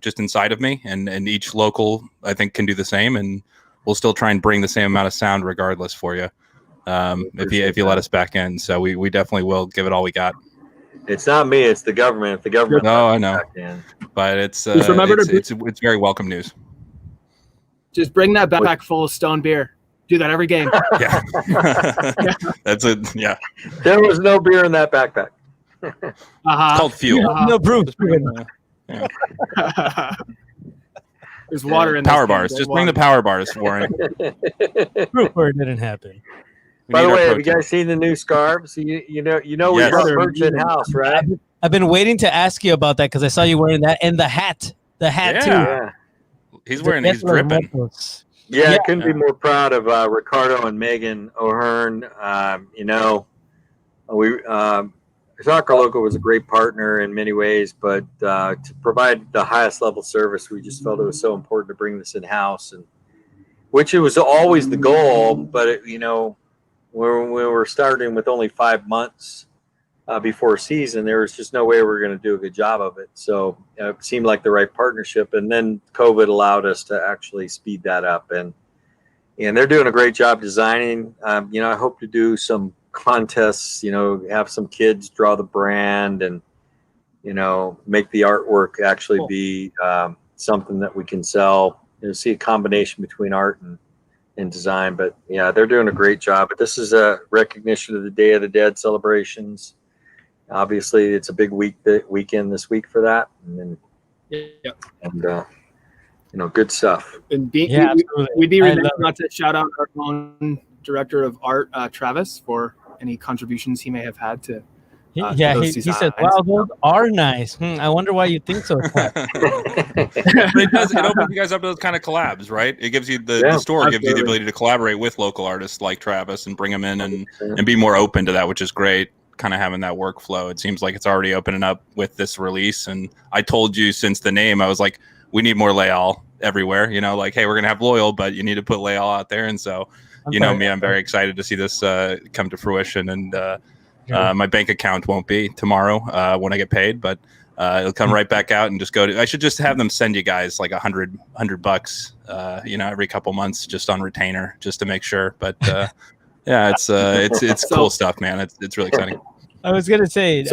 Just inside of me, and each local I think can do the same, and we'll still try and bring the same amount of sound regardless for you. If you let us back in, so we definitely will give it all we got. It's not me, it's the government. If the government, no, I know, back in. But it's remember it's very welcome news. Just bring that backpack full of Stone beer. Do that every game. Yeah, that's it. Yeah, there was no beer in that backpack. It's called fuel. No proof. Yeah. There's water in power this bars. game. Just bring the power bars, Warren. Proof where it didn't happen. By the way, have you guys seen the new scarves? You know we Yes. got merch in house, right? I've been waiting to ask you about that because I saw you wearing that and the hat. The hat too. Yeah. He's dripping. Yeah, I couldn't be more proud of Ricardo and Megan O'Hearn. Soccer Local was a great partner in many ways, but to provide the highest level service, we just felt it was so important to bring this in house, and which it was always the goal. But when we were starting with only 5 months before season, there was just no way we were going to do a good job of it. So it seemed like the right partnership, and then COVID allowed us to actually speed that up, and they're doing a great job designing. I hope to do some contests, have some kids draw the brand and, make the artwork actually be something that we can sell. See a combination between art and design. But yeah, they're doing a great job. But this is a recognition of the Day of the Dead celebrations. Obviously, it's a big weekend this week for that. And good stuff. And absolutely. we'd be remiss not to shout out our own director of art, Travis, for any contributions he may have had to. He said, "Wow, those are nice." I wonder why you think so. It opens you guys up to those kind of collabs, right? It gives you the store gives you the ability to collaborate with local artists like Travis and bring them in and be more open to that, which is great. Kind of having that workflow. It seems like it's already opening up with this release. And I told you since the name, I was like, we need more Leal everywhere. Like, hey, we're gonna have Loyal, but you need to put Leal out there. And so, me, I'm very excited to see this come to fruition. And my bank account won't be tomorrow when I get paid, but it'll come right back out and just go to. I should just have them send you guys like $100, every couple months, just on retainer, just to make sure. But yeah, it's cool stuff, man. It's really exciting. I was gonna say, it's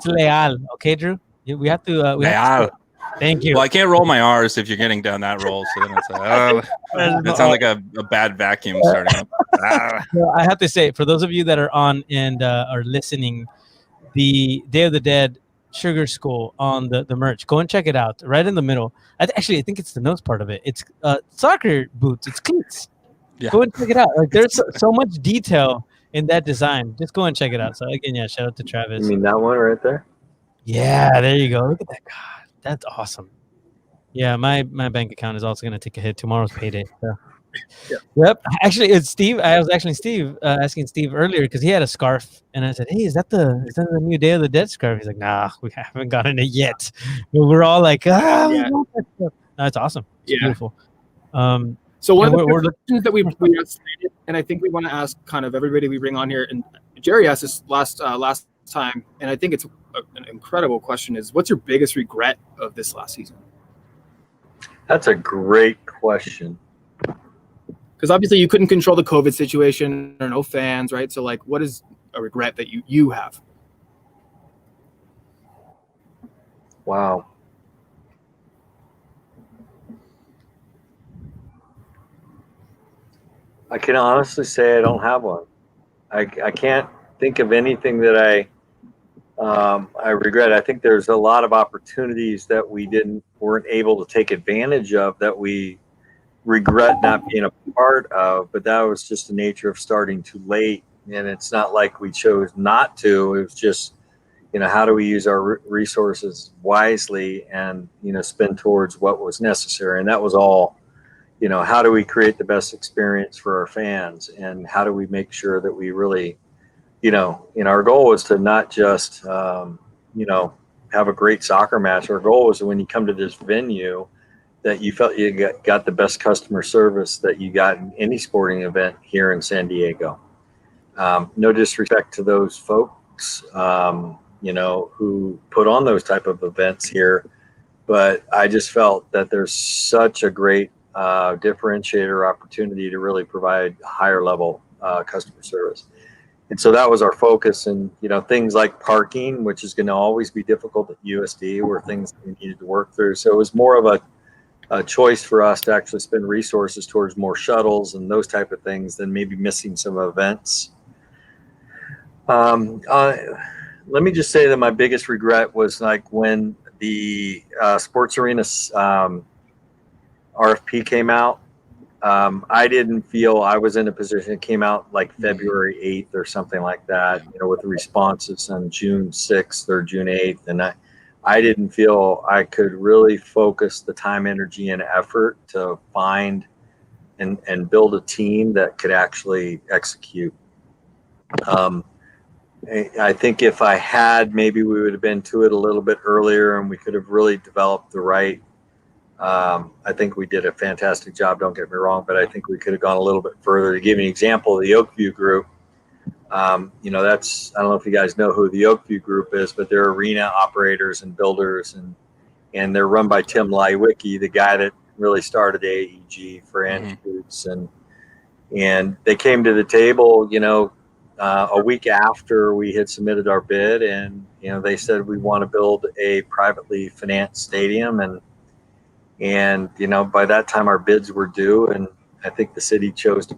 Leal, okay, Drew? We have to. Leal. Thank you. Well, I can't roll my R's if you're getting down that roll. So then it's it sounds like a bad vacuum starting up. Well, I have to say, for those of you that are on and are listening, the Day of the Dead Sugar School on the merch, go and check it out. Right in the middle. I think it's the nose part of it. It's soccer boots. It's cleats. Yeah. Go and check it out. Like there's so much detail in that design. Just go and check it out. So again, yeah, shout out to You Travis. mean that one right there? Yeah, there you go. Look at that. God, that's awesome. Yeah, my bank account is also gonna take a hit. Tomorrow's payday. So. Yeah. Yep. Actually, it's Steve. I was actually asking Steve earlier because he had a scarf, and I said, "Hey, is that the new Day of the Dead scarf?" He's like, "Nah, we haven't gotten it yet." But we're all like, "Ah, we Yeah. want that stuff." No, it's awesome. It's Yeah. beautiful. So one and of the we're questions that we have stated, and I think we want to ask kind of everybody we bring on here, and Jerry asked this last time, and I think it's an incredible question: is what's your biggest regret of this last season? That's a great question. Because obviously you couldn't control the COVID situation or no fans, right? So like, what is a regret that you have? Wow. I can honestly say I don't have one. I can't think of anything that I regret. I think there's a lot of opportunities that we weren't able to take advantage of that we regret not being a part of, but that was just the nature of starting too late. And it's not like we chose not to. It was just, how do we use our resources wisely and, spend towards what was necessary. And that was all, how do we create the best experience for our fans, and how do we make sure that we really, our goal was to not just, have a great soccer match. Our goal was that when you come to this venue, that you felt you got the best customer service that you got in any sporting event here in San Diego. No disrespect to those folks, who put on those type of events here, but I just felt that there's such a great differentiator opportunity to really provide higher level customer service. And so that was our focus. And, things like parking, which is going to always be difficult at USD, were things that we needed to work through. So it was more of a choice for us to actually spend resources towards more shuttles and those type of things than maybe missing some events. Let me just say that my biggest regret was like when the sports arena RFP came out. I didn't feel I was in a position. It came out like February 8th or something like that, with the responses on June 6th or June 8th. And I didn't feel I could really focus the time, energy, and effort to find and build a team that could actually execute. I think if I had, maybe we would have been to it a little bit earlier and we could have really developed the right. I think we did a fantastic job, don't get me wrong, but I think we could have gone a little bit further. To give you an example, the Oakview Group, I don't know if you guys know who the Oakview Group is, but they're arena operators and builders, and they're run by Tim Lywicki, the guy that really started AEG for Anschutz. And they came to the table, a week after we had submitted our bid, and, they said, we want to build a privately financed stadium. And by that time our bids were due, and I think the city chose to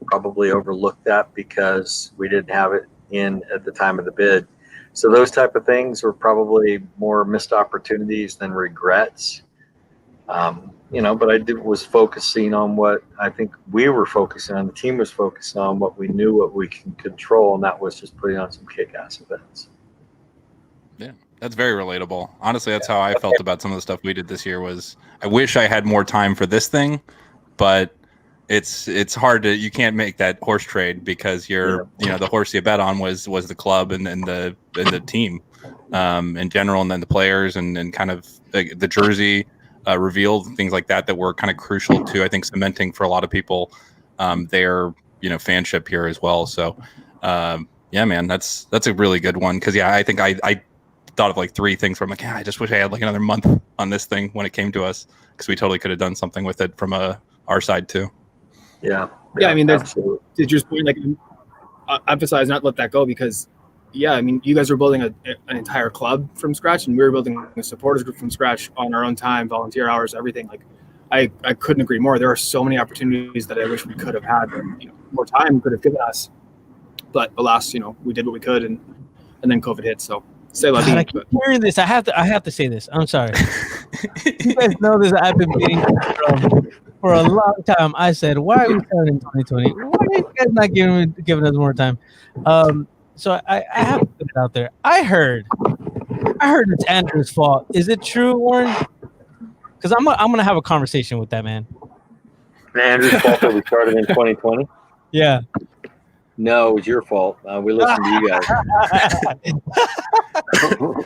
probably overlook that because we didn't have it in at the time of the bid. So those type of things were probably more missed opportunities than regrets. But I was focusing on what I think we were focusing on. The team was focused on what we knew, what we can control, and that was just putting on some kick-ass events. Yeah, that's very relatable. Honestly, that's how I felt about some of the stuff we did this year. Was I wish I had more time for this thing, but it's hard to, you can't make that horse trade because the horse you bet on was the club and the team in general, and then the players and kind of the jersey reveal, things like that were kind of crucial to, I think, cementing for a lot of people their fanship here as well. So yeah, man, that's a really good one, because I think I thought of like three things from I just wish I had like another month on this thing when it came to us, because we totally could have done something with it from our side too. Yeah. I mean, there's to your point, like emphasize, not let that go, because you guys were building an entire club from scratch, and we were building a supporters group from scratch on our own time, volunteer hours, everything. Like I couldn't agree more. There are so many opportunities that I wish we could have had, more time could have given us, but alas, we did what we could, and then COVID hit. So say la vie. I keep hearing this. I have to say this. I'm sorry. You guys know this. I've been waiting for a long time, I said, "Why are we starting in 2020? Why are you guys not giving us more time?" So I have to put it out there. I heard it's Andrew's fault. Is it true, Warren? Because I'm gonna have a conversation with that man. Andrew's fault that we started in 2020. Yeah. No, it was your fault. We listened to you guys.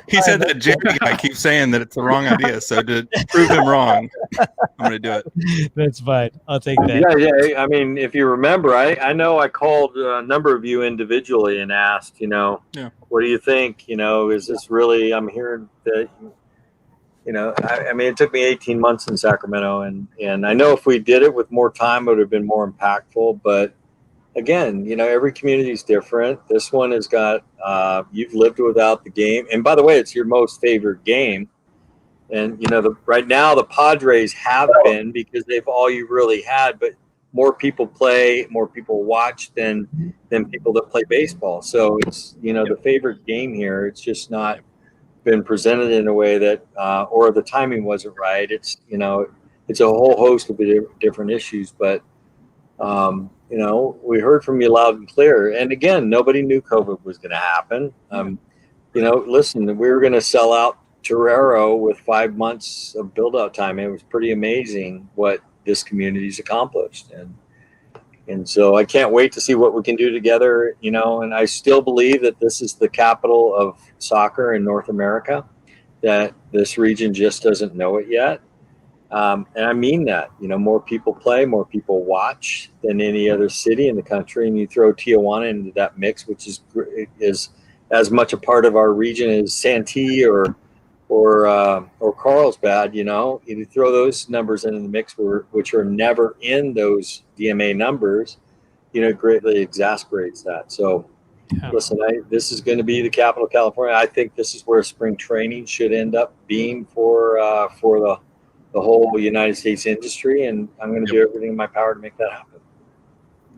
He said that Jerry guy keeps saying that it's the wrong idea. So to prove him wrong, I'm going to do it. That's fine. I'll take that. Yeah. I mean, if you remember, I know I called a number of you individually and asked, what do you think? Is this really? I'm hearing that. I mean, it took me 18 months in Sacramento, and I know if we did it with more time, it would have been more impactful. But again, every community is different. This one has got, you've lived without the game. And by the way, it's your most favorite game. And, right now the Padres have been, because they've all you really had, but more people play, more people watch than people that play baseball. So it's, the favorite game here. It's just not been presented in a way that, or the timing wasn't right. It's, it's a whole host of different issues, but, we heard from you loud and clear. And again, nobody knew COVID was going to happen. Listen, we were going to sell out Torero with 5 months of build out time. It was pretty amazing what this community's accomplished. And so I can't wait to see what we can do together, and I still believe that this is the capital of soccer in North America, that this region just doesn't know it yet. And I mean that, more people play, more people watch than any other city in the country. And you throw Tijuana into that mix, which is as much a part of our region as Santee or Carlsbad. You throw those numbers into the mix, which are never in those DMA numbers, it greatly exasperates that. So listen, this is going to be the capital of California. I think this is where spring training should end up being for the whole United States industry, and I'm going to do everything in my power to make that happen.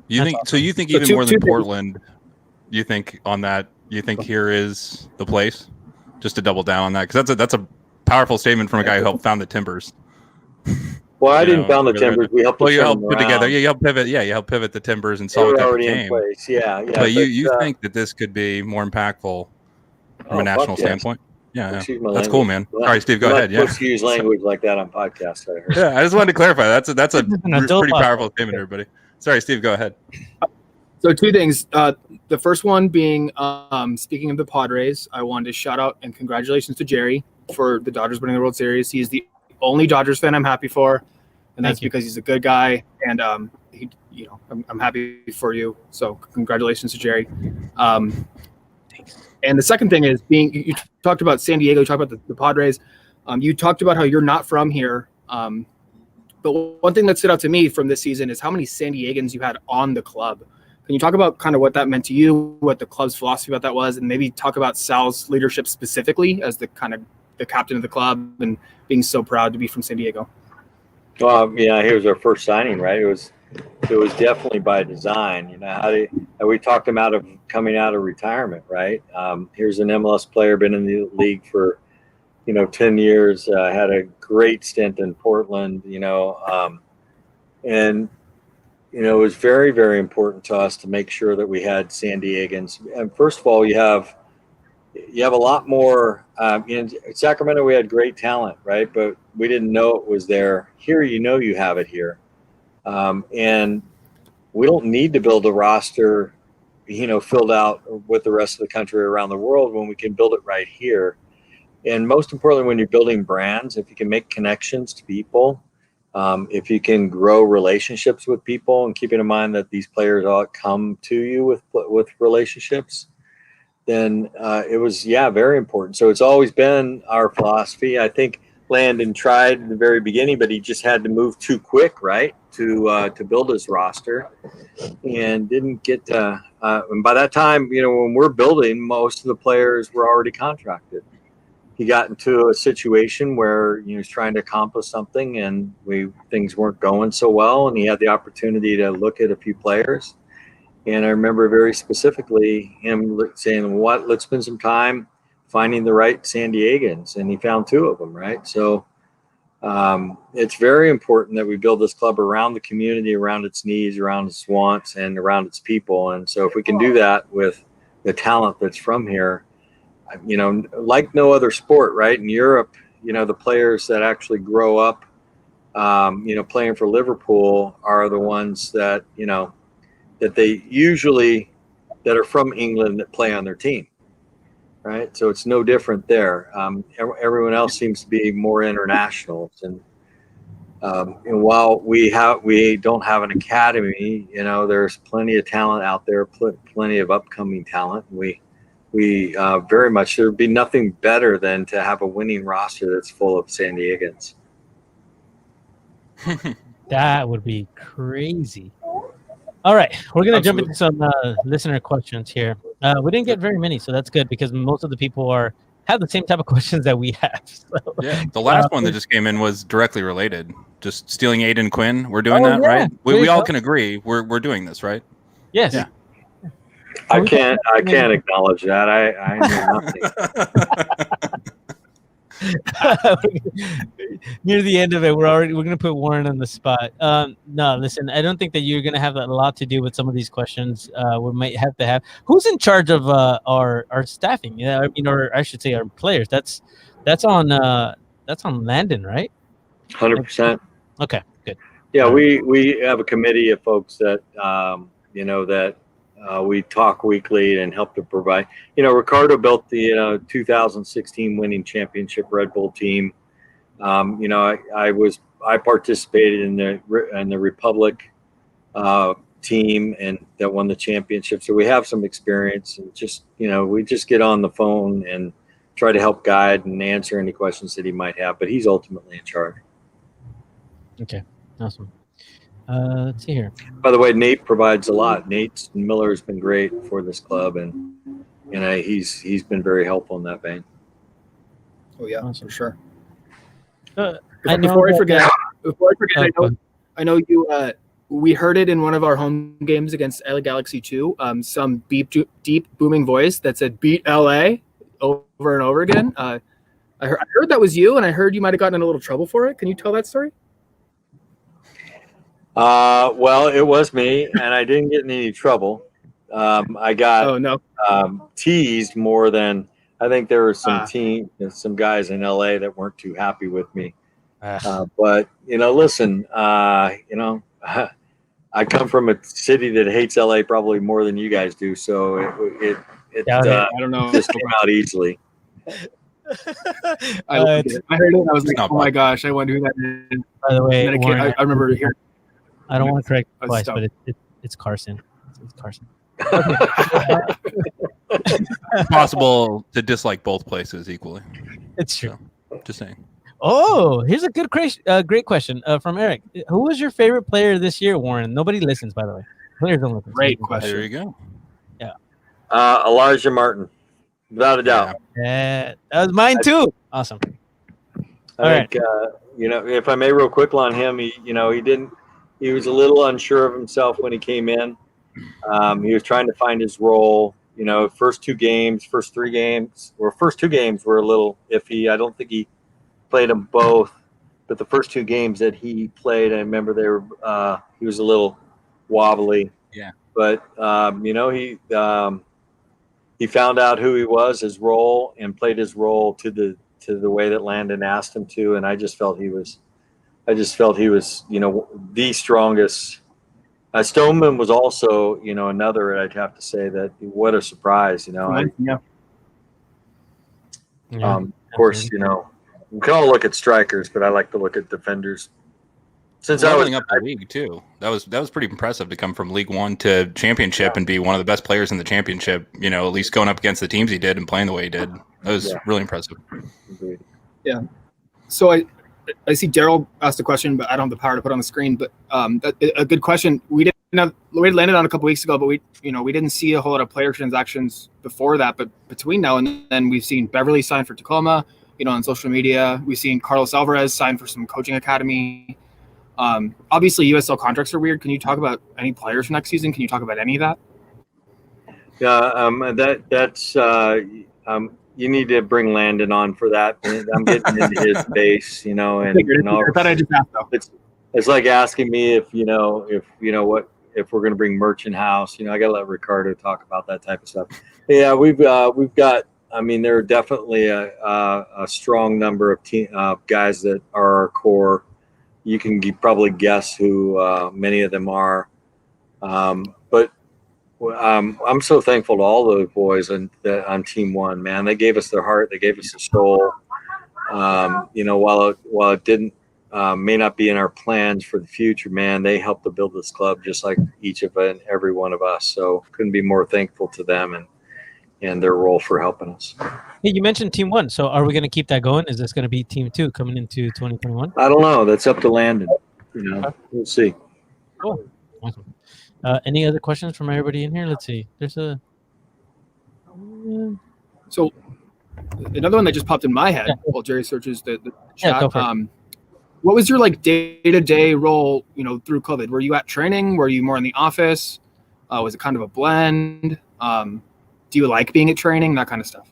You think even more than Portland, you think here is the place? Just to double down on that, because that's a powerful statement from a guy who helped found the Timbers. Well, I didn't found the Timbers. We helped. Well, you helped put together. Yeah, you helped pivot. Yeah, you helped pivot the Timbers and saw what that became. In place. Yeah. But you think that this could be more impactful from a national standpoint? Yeah, that's language. Cool, man. All right, Steve, go ahead. Yeah, supposed to use language like that on podcasts. I heard. Yeah, I just wanted to clarify. That's a pretty powerful statement, everybody. Sorry, Steve, go ahead. So 2 things. The first one being, speaking of the Padres, I wanted to shout out and congratulations to Jerry for the Dodgers winning the World Series. He's the only Dodgers fan I'm happy for, and that's because he's a good guy. And I'm happy for you. So congratulations to Jerry. And the second thing is you talked about San Diego, you talked about the Padres. You talked about how you're not from here. But one thing that stood out to me from this season is how many San Diegans you had on the club. Can you talk about kind of what that meant to you, what the club's philosophy about that was, and maybe talk about Sal's leadership specifically as the captain of the club and being so proud to be from San Diego? Well, he was our first signing, right? It was definitely by design. We talked him out of coming out of retirement, right? Here's an MLS player, been in the league for 10 years, had a great stint in Portland, and it was very, very important to us to make sure that we had San Diegans. And first of all, you have a lot more. In Sacramento, we had great talent, right? But we didn't know it was there. Here, you have it here. And we don't need to build a roster, filled out with the rest of the country around the world when we can build it right here. And most importantly, when you're building brands, if you can make connections to people, if you can grow relationships with people, and keeping in mind that these players all come to you with relationships, then it was, very important. So it's always been our philosophy. I think Landon tried in the very beginning, but he just had to move too quick, right, to build his roster, and didn't get to. And by that time, when we're building, most of the players were already contracted. He got into a situation where he was trying to accomplish something, and things weren't going so well, and he had the opportunity to look at a few players. And I remember very specifically him saying, let's spend some time finding the right San Diegans. And he found 2 of them, right? So It's very important that we build this club around the community, around its needs, around its wants, and around its people. And so if we can do that with the talent that's from here, like no other sport, right? In Europe, the players that actually grow up, playing for Liverpool are the ones that, that they usually that are from England that play on their team. Right. So it's no different there. Everyone else seems to be more international. And while we don't have an academy, there's plenty of talent out there, plenty of upcoming talent. We very much, there'd be nothing better than to have a winning roster that's full of San Diegans. That would be crazy. All right, we're going to jump into some listener questions here. We didn't get very many, so that's good because most of the people have the same type of questions that we have. So, yeah, the last one that just came in was directly related. Just stealing Aiden Quinn. We're doing that, right? We all can agree we're doing this, right? Yes. Yeah. I can't acknowledge that. I know nothing. Near the end of it, we're going to put Warren on the spot. No, listen, I don't think that you're going to have a lot to do with some of these questions. We might have to have who's in charge of our staffing. Yeah, I mean, or I should say our players. That's on Landon, right? 100%. Okay, good. Yeah, we have a committee of folks that we talk weekly and help to provide. Ricardo built the 2016 winning championship Red Bull team. I participated in the Republic team and that won the championship. So we have some experience, and we just get on the phone and try to help guide and answer any questions that he might have. But he's ultimately in charge. Okay, awesome. Let's see here. By the way, Nate provides a lot. Nate Miller has been great for this club, and he's been very helpful in that vein. Oh yeah, awesome. For sure. Before I forget, I know you. We heard it in one of our home games against LA Galaxy 2. Some deep booming voice that said "Beat LA" over and over again. I heard that was you, and I heard you might have gotten in a little trouble for it. Can you tell that story? Well, it was me, and I didn't get in any trouble. I got teased more than I think there were some guys in LA that weren't too happy with me. But listen, I come from a city that hates LA probably more than you guys do, so it I don't know, just came out easily. I heard it. I was like, oh my gosh, I wonder who that is. By the way, Warren, I remember hearing. I don't want to correct twice, but it's Carson. It's Carson. It's possible to dislike both places equally. It's true. So, just saying. Oh, here's a great question from Eric. Who was your favorite player this year, Warren? Nobody listens, by the way. Players don't listen. Great question. There you go. Yeah. Elijah Martin, without a doubt. Yeah, that was mine too. Awesome. I think, if I may, real quick on him, he was a little unsure of himself when he came in. He was trying to find his role. First two games were a little iffy. I don't think he played them both, but the first two games that he played, I remember he was a little wobbly. Yeah. But he found out who he was, his role, and played his role to the way that Landon asked him to, and I just felt he was the strongest. Stoneman was also, another. I'd have to say that what a surprise, Of course, we can all look at strikers, but I like to look at defenders. Since I was up the league too, that was pretty impressive to come from League One to Championship and be one of the best players in the Championship. At least going up against the teams he did and playing the way he did. That was really impressive. Agreed. Yeah. So I see Daryl asked a question, but I don't have the power to put on the screen. But a good question. We landed on a couple weeks ago, but we didn't see a whole lot of player transactions before that. But between now and then, we've seen Beverly sign for Tacoma. On social media, we've seen Carlos Alvarez sign for some coaching academy. Obviously, USL contracts are weird. Can you talk about any players for next season? Can you talk about any of that? Yeah, that's you need to bring Landon on for that. I'm getting into his space, and I thought I just asked though. It's like asking me if if we're going to bring Merchant House. I got to let Ricardo talk about that type of stuff. Yeah, we've got. I mean, there are definitely a strong number of guys that are our core. You can probably guess who many of them are, but I'm so thankful to all those boys on Team One. Man, they gave us their heart, they gave us their soul. While it didn't may not be in our plans for the future, man, they helped to build this club just like each of and every one of us. So couldn't be more thankful to them and their role for helping us. Hey, you mentioned Team 1, so are we going to keep that going? Is this going to be Team 2 coming into 2021? I don't know. That's up to Landon. We'll see. Cool. Awesome. Any other questions from everybody in here? Let's see. There's a. So another one that just popped in my head while Jerry searches the chat. What was your day-to-day role, through COVID? Were you at training? Were you more in the office? Was it kind of a blend? Do you like being at training? That kind of stuff.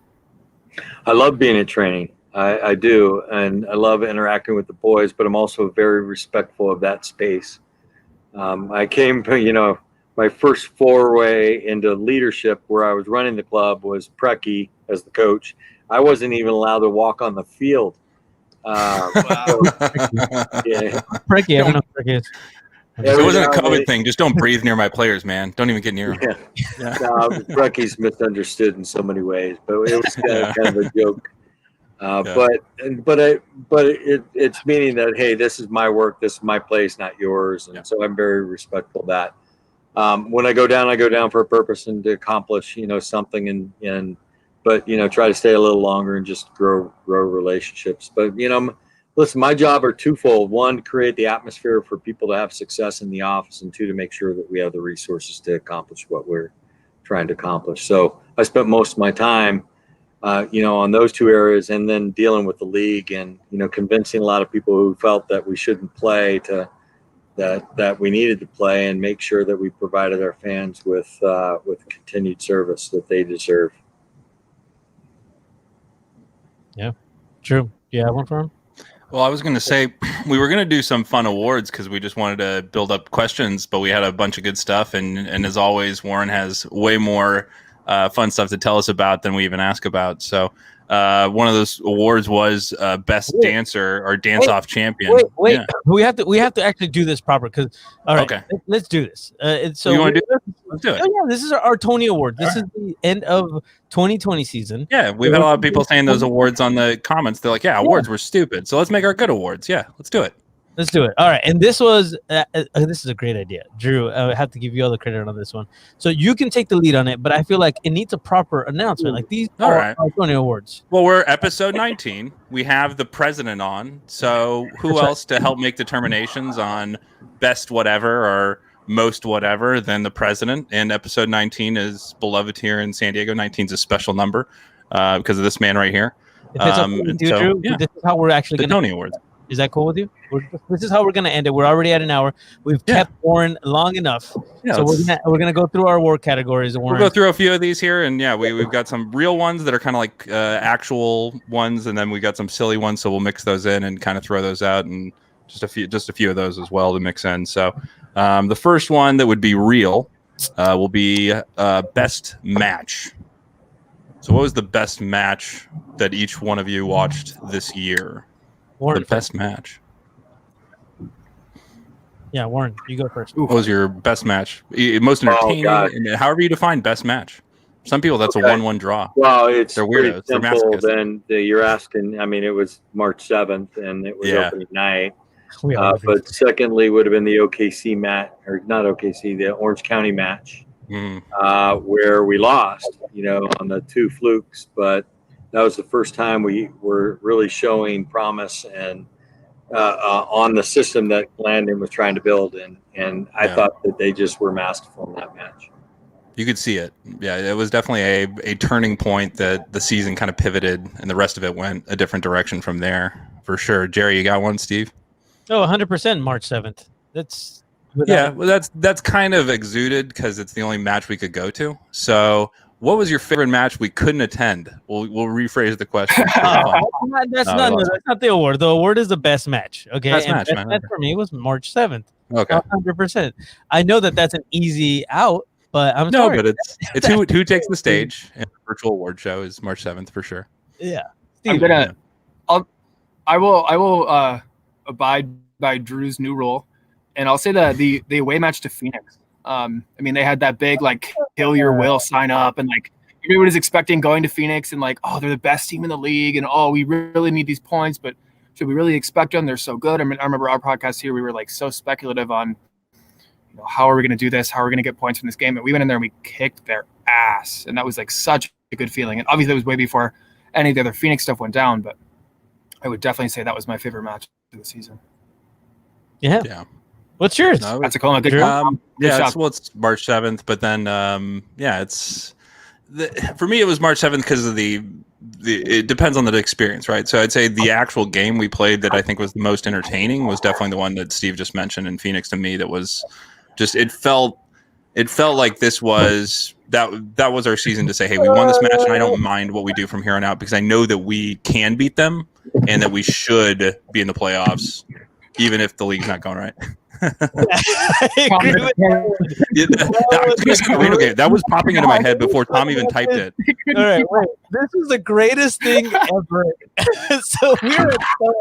I love being at training. I do, and I love interacting with the boys. But I'm also very respectful of that space. I came, my first foray into leadership where I was running the club was Preki as the coach. I wasn't even allowed to walk on the field. Wow. Preki, I don't know what Preki is. It wasn't a COVID thing. Just don't breathe near my players, man. Don't even get near them. Yeah. Preki's misunderstood in so many ways, but it was kind of a joke. But it's meaning that, hey, this is my work, this is my place, not yours, and so I'm very respectful of that. When I go down for a purpose and to accomplish something, but try to stay a little longer and just grow relationships. But listen, my job are twofold: one, to create the atmosphere for people to have success in the office, and two, to make sure that we have the resources to accomplish what we're trying to accomplish. So I spent most of my time on those two areas, and then dealing with the league and convincing a lot of people who felt that we shouldn't play that we needed to play, and make sure that we provided our fans with continued service that they deserve. Yeah, true. Yeah, one for him. Well, I was going to say we were going to do some fun awards because we just wanted to build up questions, but we had a bunch of good stuff, and as always, Warren has way more fun stuff to tell us about than we even ask about. So one of those awards was best dancer or dance-off champion. Wait. Yeah. We have to actually do this proper because Okay. Let's do this. So you want to do this? Let's do it. Yeah, this is our Tony Award. This is the end of 2020 season. Yeah, we've had a lot of people saying those awards on the comments. They're like, yeah, awards were stupid. So let's make our good awards. Yeah, let's do it. Let's do it. All right. And this was this is a great idea. Drew, I have to give you all the credit on this one. So you can take the lead on it, but I feel like it needs a proper announcement. Like these all are right. our Tony Awards. Well, we're episode 19. We have the president on. So who else to help make determinations on best whatever or most whatever than the president? And episode 19 is beloved here in San Diego. 19 is a special number because of this man right here. If it's up with you, Drew, this is how we're actually going to Tony Awards. Is that cool with you? This is how we're going to end it. We're already at an hour. We've kept Warren long enough. Yeah, so we're gonna go through our award categories. We'll go through a few of these here, and we've got some real ones that are kind of like actual ones, and then we got some silly ones. So we'll mix those in and kind of throw those out, and just a few of those as well to mix in. So the first one that would be real will be best match. So what was the best match that each one of you watched this year? Warren, the best match. Yeah, Warren, you go first. What was your best match? Most entertaining, and however you define best match. Some people, that's a 1-1 draw. Well, it's They're weirdos. simple. Then you're asking. I mean, it was March 7th, and it was opening night. But secondly, would have been the OKC match, or not OKC, the Orange County match, where we lost. On the two flukes, but that was the first time we were really showing promise and on the system that Landon was trying to build, and I thought that they just were masterful in that match. You could see it. Yeah, it was definitely a turning point that the season kind of pivoted, and the rest of it went a different direction from there, for sure. Jerry, you got one, Steve? Oh, 100% March 7th. That's kind of exuded because it's the only match we could go to. So what was your favorite match we couldn't attend? We'll rephrase the question. That's not the award. The award is the best match. Okay, Best and match, best man. match for me was March 7th. Okay. 100%. I know that's an easy out, but I'm No, sorry. but it's who takes the stage in the virtual award show is March 7th for sure. Yeah. I will abide by Drew's new rule, and I'll say the away match to Phoenix. I mean, they had that big like kill your will sign up, and like everybody's expecting going to Phoenix, and like, oh, they're the best team in the league, and oh, we really need these points, but should we really expect them? They're so good. I mean, I remember our podcast here, we were like so speculative on, how are we going to do this? How are we going to get points from this game? And we went in there and we kicked their ass, and that was like such a good feeling. And obviously, it was way before any of the other Phoenix stuff went down, but I would definitely say that was my favorite match of the season. Yeah. What's yours? No, That's a call. Good it's March 7th, but then for me it was March 7th because of the it depends on the experience, right? So I'd say the actual game we played that I think was the most entertaining was definitely the one that Steve just mentioned in Phoenix to me. That was just it felt like this was that was our season to say, hey, we won this match, and I don't mind what we do from here on out because I know that we can beat them and that we should be in the playoffs, even if the league's not going right. I agree with that was popping into my head before Tom even typed it. All right, wait. This is the greatest thing ever. So we were at Stone,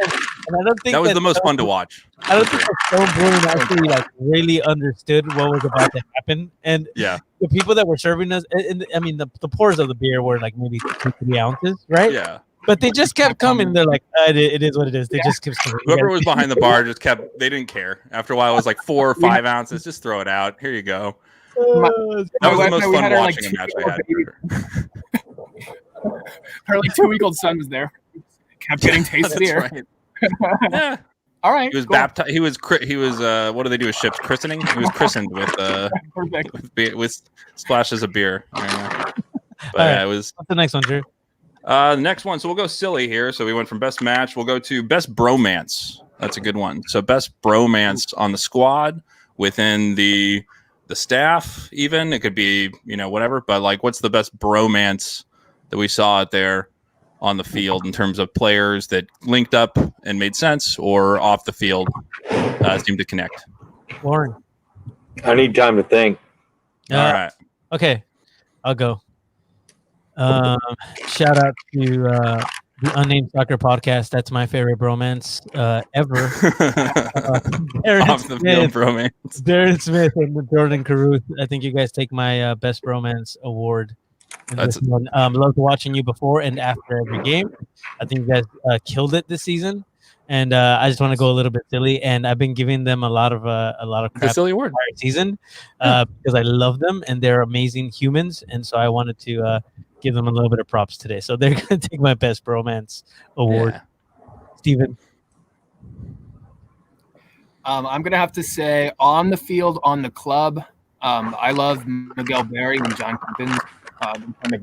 and I don't think that was the most fun to watch. I don't think Stone Brewing actually like really understood what was about to happen, and the people that were serving us, and I mean the pours of the beer were like maybe 2-3 ounces, right? Yeah. But they just kept coming. They're like, it is what it is. They just kept coming. Whoever was behind the bar just kept. They didn't care. After a while, it was like 4 or 5 ounces. Just throw it out. Here you go. That was the most fun watching a match I had. Her like 2-week-old son was there. Kept getting tasted here. Right. Yeah. All right. He was baptized. He was. What do they do with ships? Christening. He was christened with splashes of beer. But right. It was. What's the next one, Drew? The next one, so we'll go silly here. So we went from best match. We'll go to best bromance. That's a good one. So best bromance on the squad, within the staff, even. It could be, whatever. But like, what's the best bromance that we saw out there on the field in terms of players that linked up and made sense, or off the field seemed to connect? Warren. I need time to think. All right. Okay, I'll go. Shout out to the Unnamed Soccer Podcast. That's my favorite bromance ever. Off the field bromance. Darren Smith and Jordan Caruth. I think you guys take my best bromance award. Loved watching you before and after every game. I think you guys killed it this season. And I just want to go a little bit silly, and I've been giving them a lot of crap the silly award season because I love them and they're amazing humans, and so I wanted to give them a little bit of props today. So they're going to take my best bromance award. Yeah. Steven. I'm going to have to say on the field, on the club, I love Miguel Berry and John Kempins. Kind of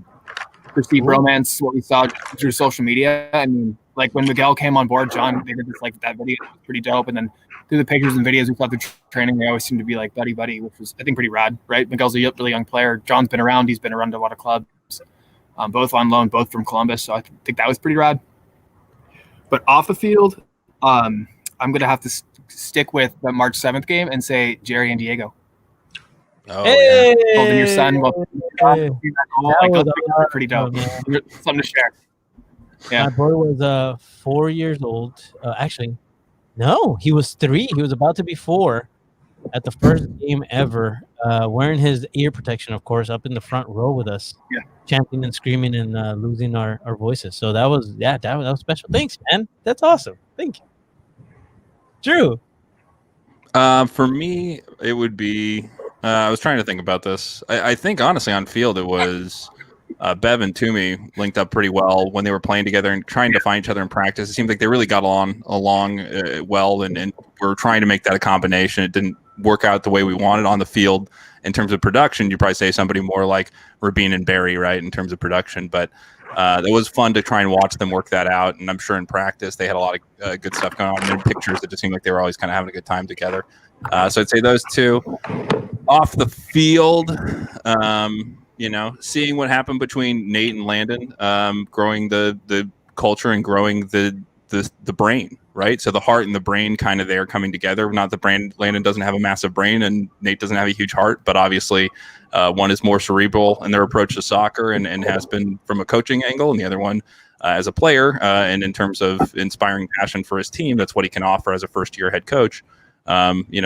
perceived romance, what we saw through social media. I mean, like when Miguel came on board, John, they did this like that video, it was pretty dope. And then through the pictures and videos we saw through training, they always seem to be like buddy, which was I think pretty rad, right? Miguel's a really young player. John's been around; he's been around a lot of clubs, both on loan, both from Columbus. So I think that was pretty rad. But off the field, I'm gonna have to stick with the March 7th game and say Jerry and Diego. Oh, hey! Yeah. Holding your son. Pretty dope. Something to share. Yeah. My boy was 4 years old. Actually, no, he was 3. He was about to be 4 at the first game ever, wearing his ear protection, of course, up in the front row with us, chanting and screaming and losing our voices. So that was special. Thanks, man. That's awesome. Thank you. Drew. For me, it would be. I was trying to think about this. I think honestly on field it was Bev and Toomey linked up pretty well when they were playing together and trying to find each other in practice. It seemed like they really got along well, and we're trying to make that a combination. It didn't work out the way we wanted on the field in terms of production. You'd probably say somebody more like Rabin and Barry, right, in terms of production. But it was fun to try and watch them work that out. And I'm sure in practice they had a lot of good stuff going on. And in pictures, it just seemed like they were always kind of having a good time together. So I'd say those two. Off the field, seeing what happened between Nate and Landon, growing the culture and growing the brain, right? So the heart and the brain kind of there coming together. Not the brain. Landon doesn't have a massive brain, and Nate doesn't have a huge heart, but obviously one is more cerebral in their approach to soccer and has been from a coaching angle, and the other one as a player and in terms of inspiring passion for his team. That's what he can offer as a first-year head coach.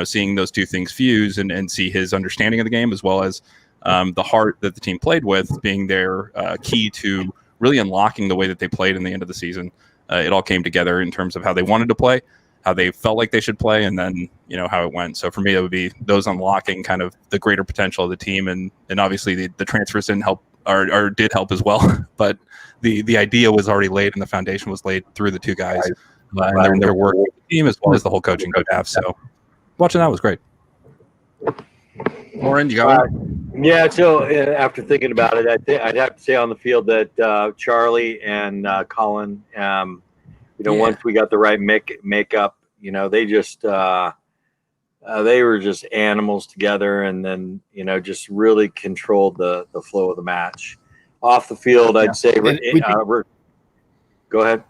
Seeing those two things fuse and see his understanding of the game as well as the heart that the team played with being their key to really unlocking the way that they played in the end of the season. It all came together in terms of how they wanted to play, how they felt like they should play, and then how it went. So for me, it would be those unlocking kind of the greater potential of the team, and obviously the transfers didn't help or did help as well. But the idea was already laid, and the foundation was laid through the two guys and their work with the team as well as the whole coaching staff. So watching that was great. Lauren, you got one? Yeah, so after thinking about it, I'd have to say on the field that Charlie and Colin, once we got the right makeup, they just they were just animals together, and then just really controlled the flow of the match. Off the field, I'd say. Go ahead.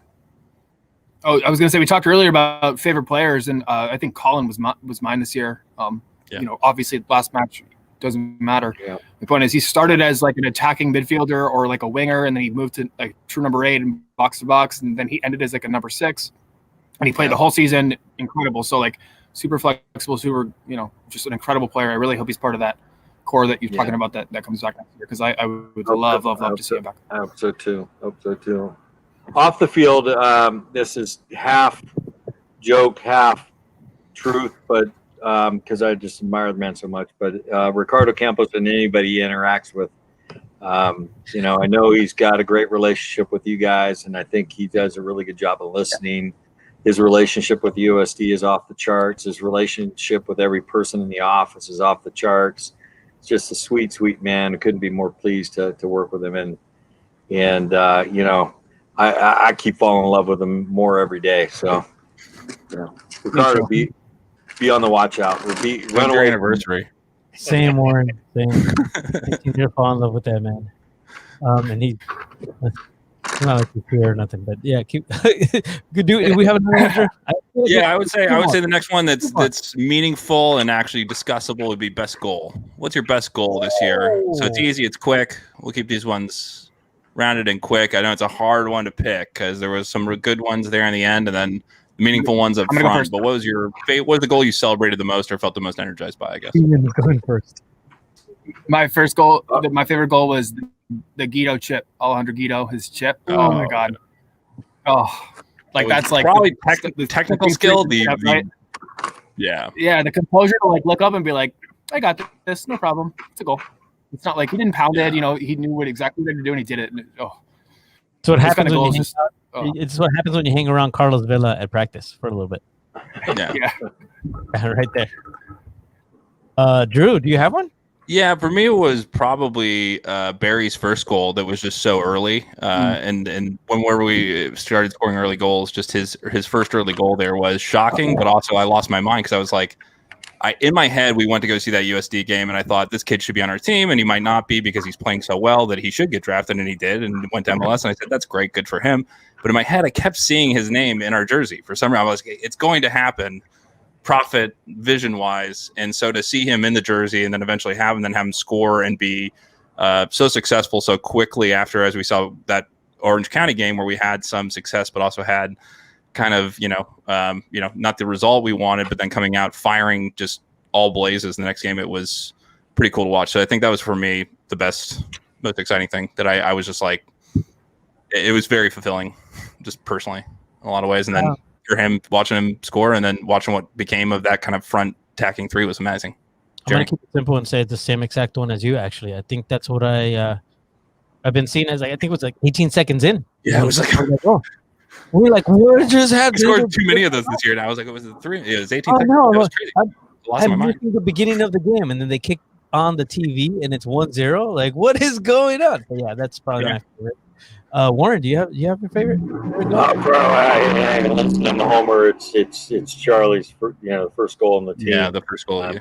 Oh, I was going to say we talked earlier about favorite players, and I think Colin was mine this year. Obviously last match doesn't matter. Yeah. The point is he started as like an attacking midfielder or like a winger, and then he moved to like true number 8 and box to box, and then he ended as like a number 6, and he played the whole season. Incredible. So like super flexible, super, just an incredible player. I really hope he's part of that core that you're talking about that comes back next year, because I would love to see him back. I hope so too. Off the field, this is half joke, half truth, but because I just admire the man so much. But Ricardo Campos and anybody he interacts with, I know he's got a great relationship with you guys, and I think he does a really good job of listening. His relationship with the USD is off the charts. His relationship with every person in the office is off the charts. It's just a sweet, sweet man. I couldn't be more pleased to work with him. And I keep falling in love with him more every day. So, Ricardo, be on the watch out. Run your anniversary. Same, Warren. Same. Continue to fall in love with that man. And he's not like he's here or nothing, but yeah, keep. Do we have another answer? I would say the next one that's meaningful and actually discussable would be best goal. What's your best goal this year? So it's easy, it's quick. We'll keep these ones rounded and quick. I know it's a hard one to pick because there was some good ones there in the end, and then meaningful ones up front. But what was the goal you celebrated the most or felt the most energized by? I guess. Going first. My first goal, my favorite goal was the Guido chip. Alejandro Guido, his chip. Oh my god. Oh, like that's like probably the technical skill. The composure to like look up and be like, I got this, no problem. It's a goal. It's not like he didn't pound it. He knew exactly what to do, and he did it. So what happens it's what happens when you hang around Carlos Vela at practice for a little bit. Yeah. Right there. Drew, do you have one? Yeah, for me it was probably Barry's first goal that was just so early, and whenever we started scoring early goals, just his first early goal there was shocking, but also I lost my mind because I was like, in my head we went to go see that USD game, and I thought this kid should be on our team, and he might not be because he's playing so well that he should get drafted, and he did, and went to MLS, and I said that's great, good for him. But in my head I kept seeing his name in our jersey for some reason. I was like, it's going to happen. Profit vision wise, and so to see him in the jersey and then eventually have him score and be so successful so quickly after, as we saw that Orange County game where we had some success but also had kind of not the result we wanted, but then coming out firing just all blazes in the next game, it was pretty cool to watch. So I think that was for me the most exciting thing that I was just like, it was very fulfilling just personally in a lot of ways. And then him watching him score and then watching what became of that kind of front attacking three was amazing. I'm going to keep it simple and say it's the same exact one as you, actually. I think that's what I've been seeing as, I think it was like 18 seconds in. Yeah, it was like, oh. We were like, what just happened? He scored too many of those this year. And I was like, it was 3. It was 18 seconds. No, that was crazy. I'm missing the beginning of the game, and then they kick on the TV, and it's 1-0. Like, what is going on? But yeah, that's probably my favorite. Warren, do you have your favorite? I'm the homer. It's Charlie's the first goal in the team. Yeah, the first goal. That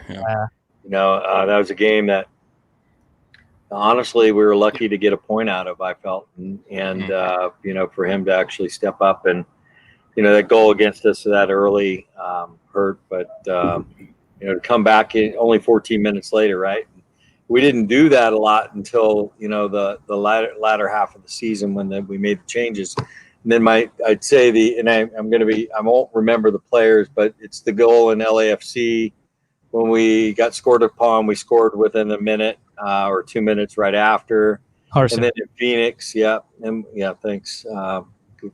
was a game that honestly, we were lucky to get a point out of. I felt, and for him to actually step up and that goal against us that early hurt, but to come back in only 14 minutes later, right? We didn't do that a lot until the latter half of the season when we made the changes. And then I'd say I won't remember the players, but it's the goal in LAFC when we got scored upon. We scored within a minute or 2 minutes right after. Carson. And then in Phoenix, thanks.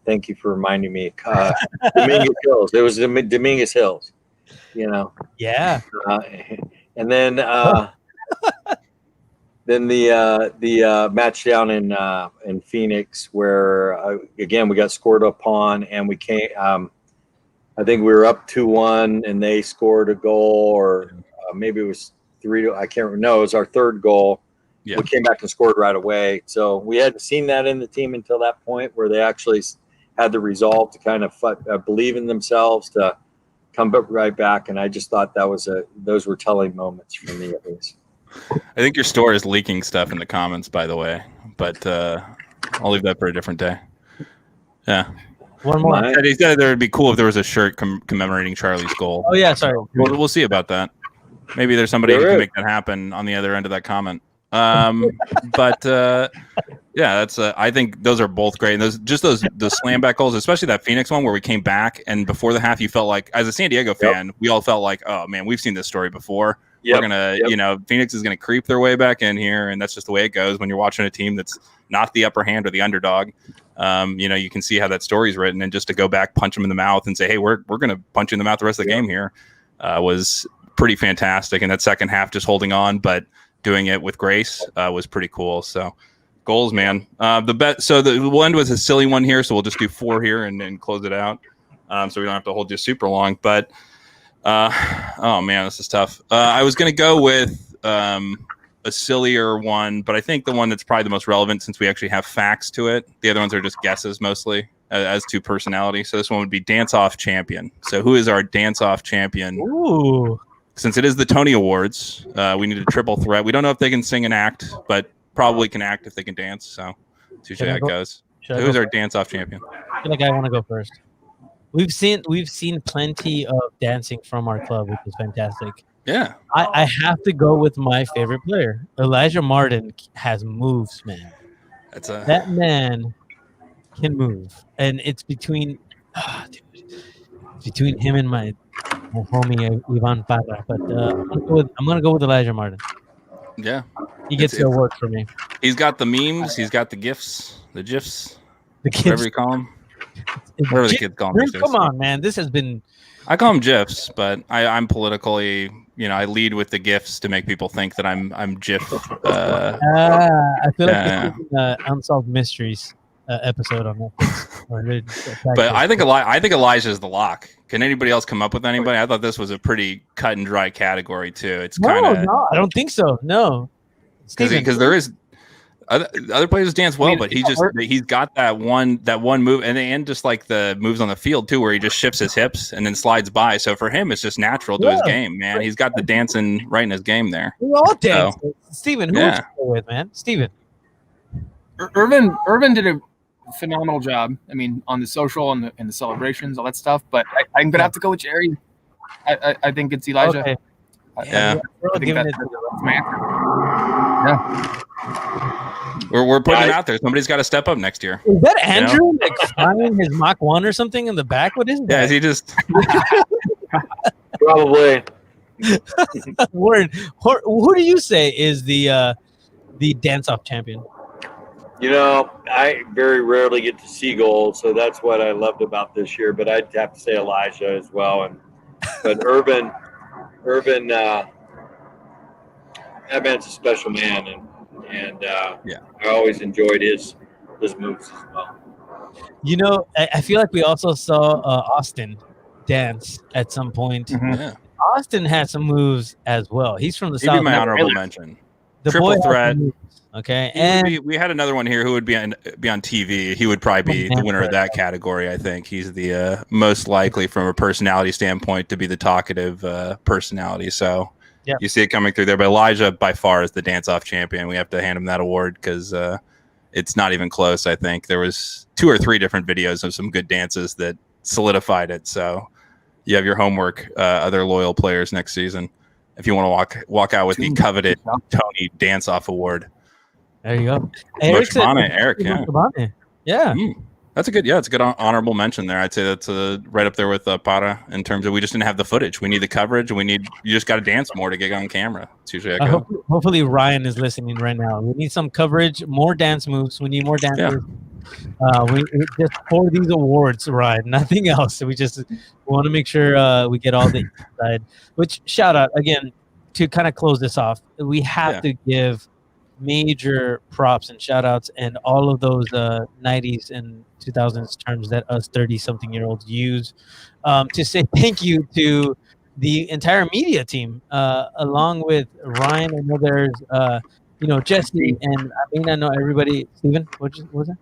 Thank you for reminding me. Dominguez Hills. It was Dominguez Hills. Yeah. And then the match down in Phoenix where again we got scored upon and we came. I think we were up 2-1 and they scored a goal, or maybe it was 3-2. I can't remember. No, it was our third goal. Yeah. We came back and scored right away. So we hadn't seen that in the team until that point where they actually had the resolve to kind of believe in themselves to come right back. And I just thought those were telling moments for me at least. I think your store is leaking stuff in the comments, by the way, but I'll leave that for a different day. Yeah. One more. He said it would be cool if there was a shirt commemorating Charlie's goal. Oh, yeah, sorry. We'll see about that. Maybe there's somebody who can make that happen on the other end of that comment. That's I think those are both great. And those slam back goals, especially that Phoenix one where we came back and before the half, you felt like, as a San Diego fan, we all felt like, oh man, we've seen this story before. We're gonna, Phoenix is gonna creep their way back in here, and that's just the way it goes when you're watching a team that's not the upper hand or the underdog. You can see how that story's written, and just to go back, punch them in the mouth, and say, hey, we're gonna punch you in the mouth the rest of the game here, was pretty fantastic. And that second half, just holding on, but doing it with grace, was pretty cool. So goals, man. We'll end with a silly one here, so we'll just do 4 here and close it out, so we don't have to hold you super long. But oh man, this is tough. I was going to go with a sillier one, but I think the one that's probably the most relevant since we actually have facts to it. The other ones are just guesses mostly as to personality. So this one would be dance-off champion. So who is our dance-off champion? Ooh. Since it is the Tony Awards, we need a triple threat. We don't know if they can sing and act, but probably can act if they can dance. So see how it goes. So who's our dance-off champion? I feel like I want to go first. We've seen plenty of dancing from our club, which is fantastic. Yeah. I have to go with my favorite player. Elijah Martin has moves, man. That man can move. And it's between him and my homie Ivan Parra. But I'm gonna go with Elijah Martin. Yeah. He gets the award for me. He's got the memes, he's got the GIFs, whatever you call them. Whatever the kids call them. Come on, man. This has been. I call them GIFs, but I'm politically, I lead with the GIFs to make people think that I'm GIF. I feel like this is an Unsolved Mysteries episode on Netflix. But I think Elijah is the lock. Can anybody else come up with anybody? I thought this was a pretty cut and dry category too. It's kind of no, I don't think so. No, because there is. Other players dance well, but he's got that one move, and just like the moves on the field too, where he just shifts his hips and then slides by. So for him, it's just natural to his game, man. He's got the dancing right in his game there. We all dance. So, Steven, who would you go with, man? Steven. Irvin did a phenomenal job. I mean, on the social and the celebrations, all that stuff. But I'm gonna have to go with Jerry. I think it's Elijah. Okay. I think that's my answer. Yeah. We're putting it out there. Somebody's got to step up next year. Is that Andrew like flying his Mach 1 or something in the back? What is that? Yeah, is he just probably. Warren, who do you say is the dance-off champion? I very rarely get to see goals, so that's what I loved about this year. But I'd have to say Elijah as well. But Irvin, that man's a special man, and I always enjoyed his moves as well. I feel like we also saw Austin dance at some point. Mm-hmm. Yeah. Austin had some moves as well. He's from the He'd South. Be my honorable mention. The triple threat. Okay, we had another one here who would be on TV. He would probably be the winner of that category. I think he's the most likely, from a personality standpoint, to be the talkative personality. So Yeah. You see it coming through there. But Elijah, by far, is the dance-off champion. We have to hand him that award because it's not even close. I think there was 2 or 3 different videos of some good dances that solidified it. So you have your homework, other loyal players next season, if you want to walk out with the coveted Tony Dance-Off Award. There you go. Eric said, Eric, yeah. Yeah. That's a good, it's a good honorable mention there. I'd say that's right up there with Para in terms of we just didn't have the footage. We need the coverage, and you just got to dance more to get on camera. It's usually hopefully Ryan is listening right now. We need some coverage, more dance moves. We need more dancers. We just for these awards, Ryan, nothing else. We want to make sure we get all the inside. Which shout out again to kind of close this off. We have to give major props and shout outs and all of those 90s and 2000s terms that us 30-something-year-olds use to say thank you to the entire media team, along with Ryan. I know there's Jesse, and I mean I know everybody. Steven, what was that?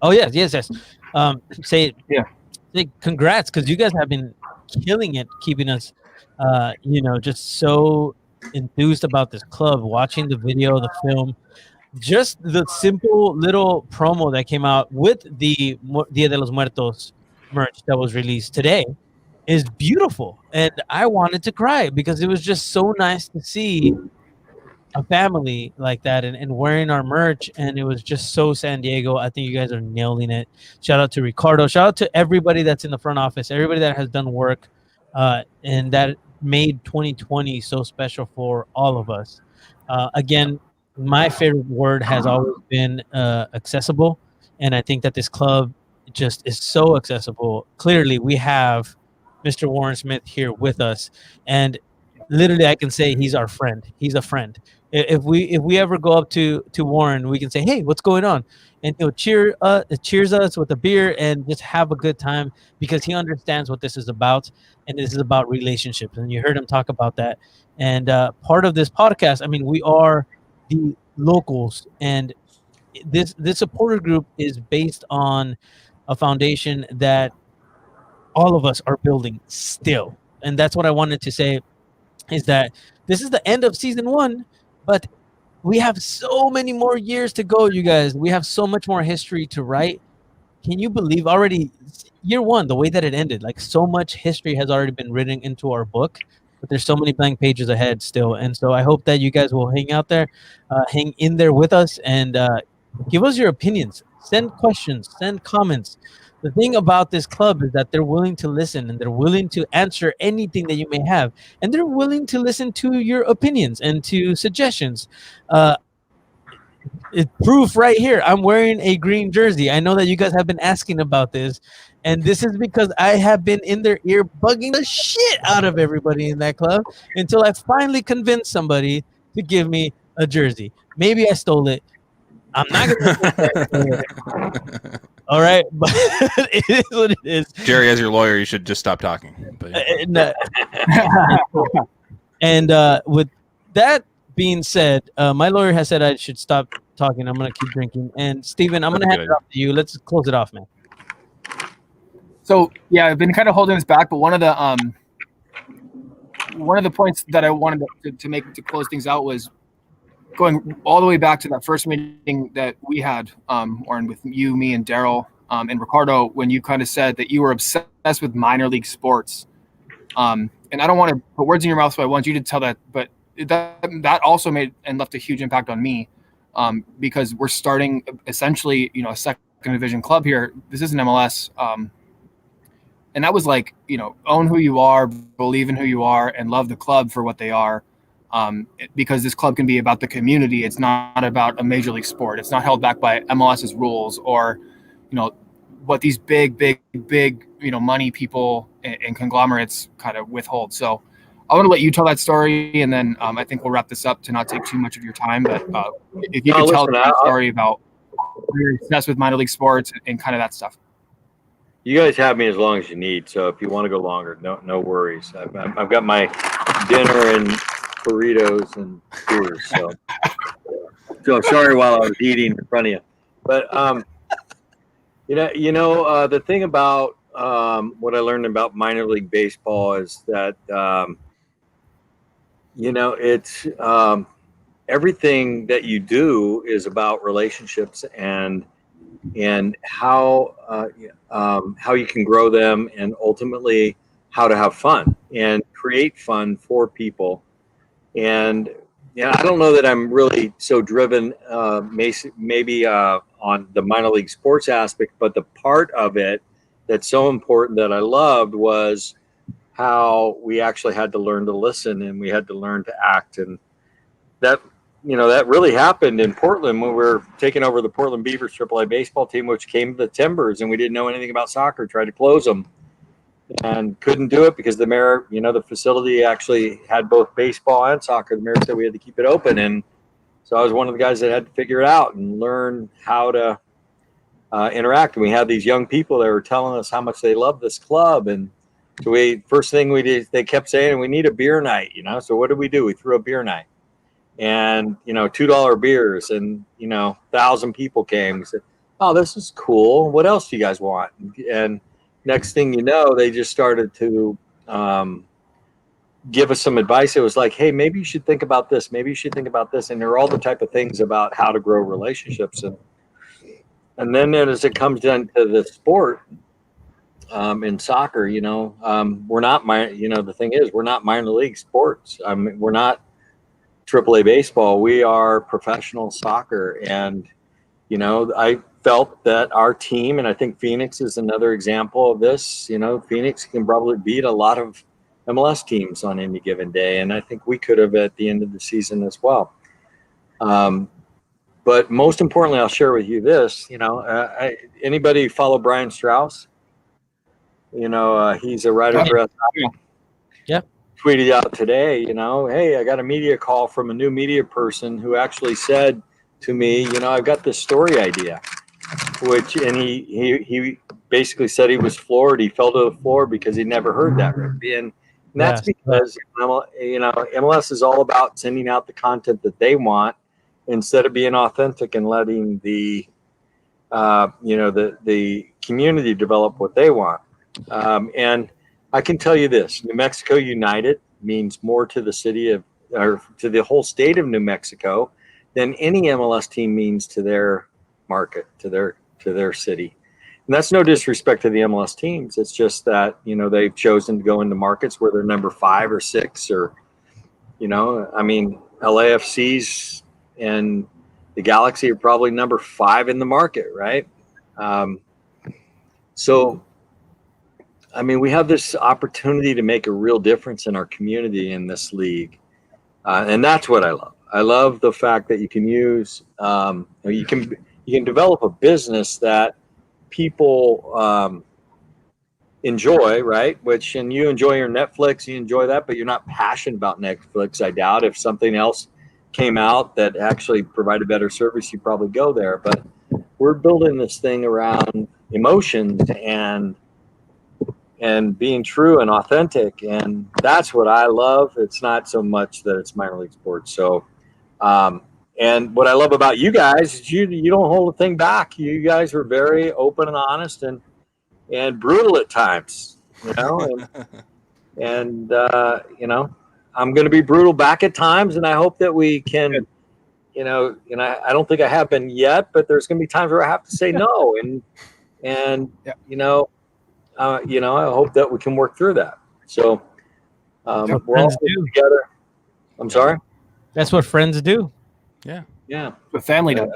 Oh yes. Say congrats, because you guys have been killing it, keeping us just so enthused about this club, watching the video, the film, just the simple little promo that came out with the Dia de los Muertos merch that was released today is beautiful. And I wanted to cry because it was just so nice to see a family like that and wearing our merch, and it was just so San Diego. I think you guys are nailing it. Shout out to Ricardo. Shout out to everybody that's in the front office, everybody that has done work and that made 2020 so special for all of us. Again, my favorite word has always been accessible, and I think that this club just is so accessible. Clearly, we have Mr. Warren Smith here with us, and literally I can say he's our friend. He's a friend. If we ever go up to Warren, we can say, "Hey, what's going on?" And he'll cheers us with a beer and just have a good time, because he understands what this is about, and this is about relationships. And you heard him talk about that. And part of this podcast, I mean, we are the locals, and this supporter group is based on a foundation that all of us are building still. And that's what I wanted to say, is that this is the end of season 1, but we have so many more years to go, you guys. We have so much more history to write. Can you believe already year 1, the way that it ended? Like, so much history has already been written into our book, but there's so many blank pages ahead still. And so I hope that you guys will hang in there with us, and give us your opinions. Send questions, send comments. The thing about this club is that they're willing to listen, and they're willing to answer anything that you may have, and they're willing to listen to your opinions and to suggestions. It's proof right here. I'm wearing a green jersey. I know that you guys have been asking about this, and this is because I have been in their ear bugging the shit out of everybody in that club until I finally convinced somebody to give me a jersey. Maybe I stole it. I'm not gonna. All right, but it is what it is. Jerry, as your lawyer, you should just stop talking. But, and with that being said, my lawyer has said I should stop talking. I'm going to keep drinking. And Steven, I'm going to hand it off to you. Let's close it off, man. So yeah, I've been kind of holding this back, but one of the points that I wanted to make to close things out was going all the way back to that first meeting that we had, Warren, with you, me, and Daryl, and Ricardo, when you kind of said that you were obsessed with minor league sports. And I don't want to put words in your mouth, so I want you to tell that, but that also made and left a huge impact on me, because we're starting essentially, a second division club here. This isn't MLS. And that was like, own who you are, believe in who you are, and love the club for what they are. Because this club can be about the community. It's not about a major league sport. It's not held back by MLS's rules or, what these big, money people and conglomerates kind of withhold. So I want to let you tell that story, and then I think we'll wrap this up to not take too much of your time. But if you could tell the story about your obsessed with minor league sports and kind of that stuff. You guys have me as long as you need. So if you want to go longer, no worries. I've got my dinner and burritos and beers. So sorry while I was eating in front of you. But the thing about what I learned about minor league baseball is that it's everything that you do is about relationships and how you can grow them, and ultimately how to have fun and create fun for people. And I don't know that I'm really so driven, maybe on the minor league sports aspect, but the part of it that's so important that I loved was how we actually had to learn to listen and we had to learn to act. And that that really happened in Portland when we were taking over the Portland Beavers AAA baseball team, which came to the Timbers, and we didn't know anything about soccer. Tried to close them and couldn't do it because the mayor, the facility actually had both baseball and soccer. The mayor said we had to keep it open, and so I was one of the guys that had to figure it out and learn how to interact. And we had these young people that were telling us how much they love this club, and so first thing we did, they kept saying we need a beer night. So what did we do? We threw a beer night. And $2 beers, and 1,000 people came. We said, "Oh, this is cool. What else do you guys want?" And next thing you know, they just started to give us some advice. It was like, "Hey, maybe you should think about this. Maybe you should think about this." And there are all the type of things about how to grow relationships. And then as it comes down to the sport, in soccer, we're not the thing is we're not minor league sports. We're not AAA baseball. We are professional soccer. And, I felt that our team, and I think Phoenix is another example of this, Phoenix can probably beat a lot of MLS teams on any given day. And I think we could have at the end of the season as well. But most importantly, I'll share with you this, anybody follow Brian Strauss? He's a writer for us. Yeah. Tweeted out today, hey, I got a media call from a new media person who actually said to me, I've got this story idea, and he basically said he was floored. He fell to the floor because he never heard that. And that's because, MLS is all about sending out the content that they want instead of being authentic and letting the community develop what they want. And I can tell you this: New Mexico United means more to the to the whole state of New Mexico than any MLS team means to their market, to their city. And that's no disrespect to the MLS teams. It's just that, they've chosen to go into markets where they're number 5 or 6, or, LAFC's and the Galaxy are probably number 5 in the market, right? We have this opportunity to make a real difference in our community in this league. And that's what I love. I love the fact that you can use, you can develop a business that people enjoy, right? And you enjoy your Netflix, you enjoy that, but you're not passionate about Netflix. I doubt if something else came out that actually provided better service, you probably go there. But we're building this thing around emotions and being true and authentic, and that's what I love. It's not so much that it's minor league sports. So, and what I love about you guys is you don't hold a thing back. You guys are very open and honest and brutal at times, and I'm going to be brutal back at times, and I hope that we can, I don't think I have been yet, but there's going to be times where I have to say no, and I hope that we can work through that. So we're all together. I'm sorry? That's what friends do. Yeah. What family does.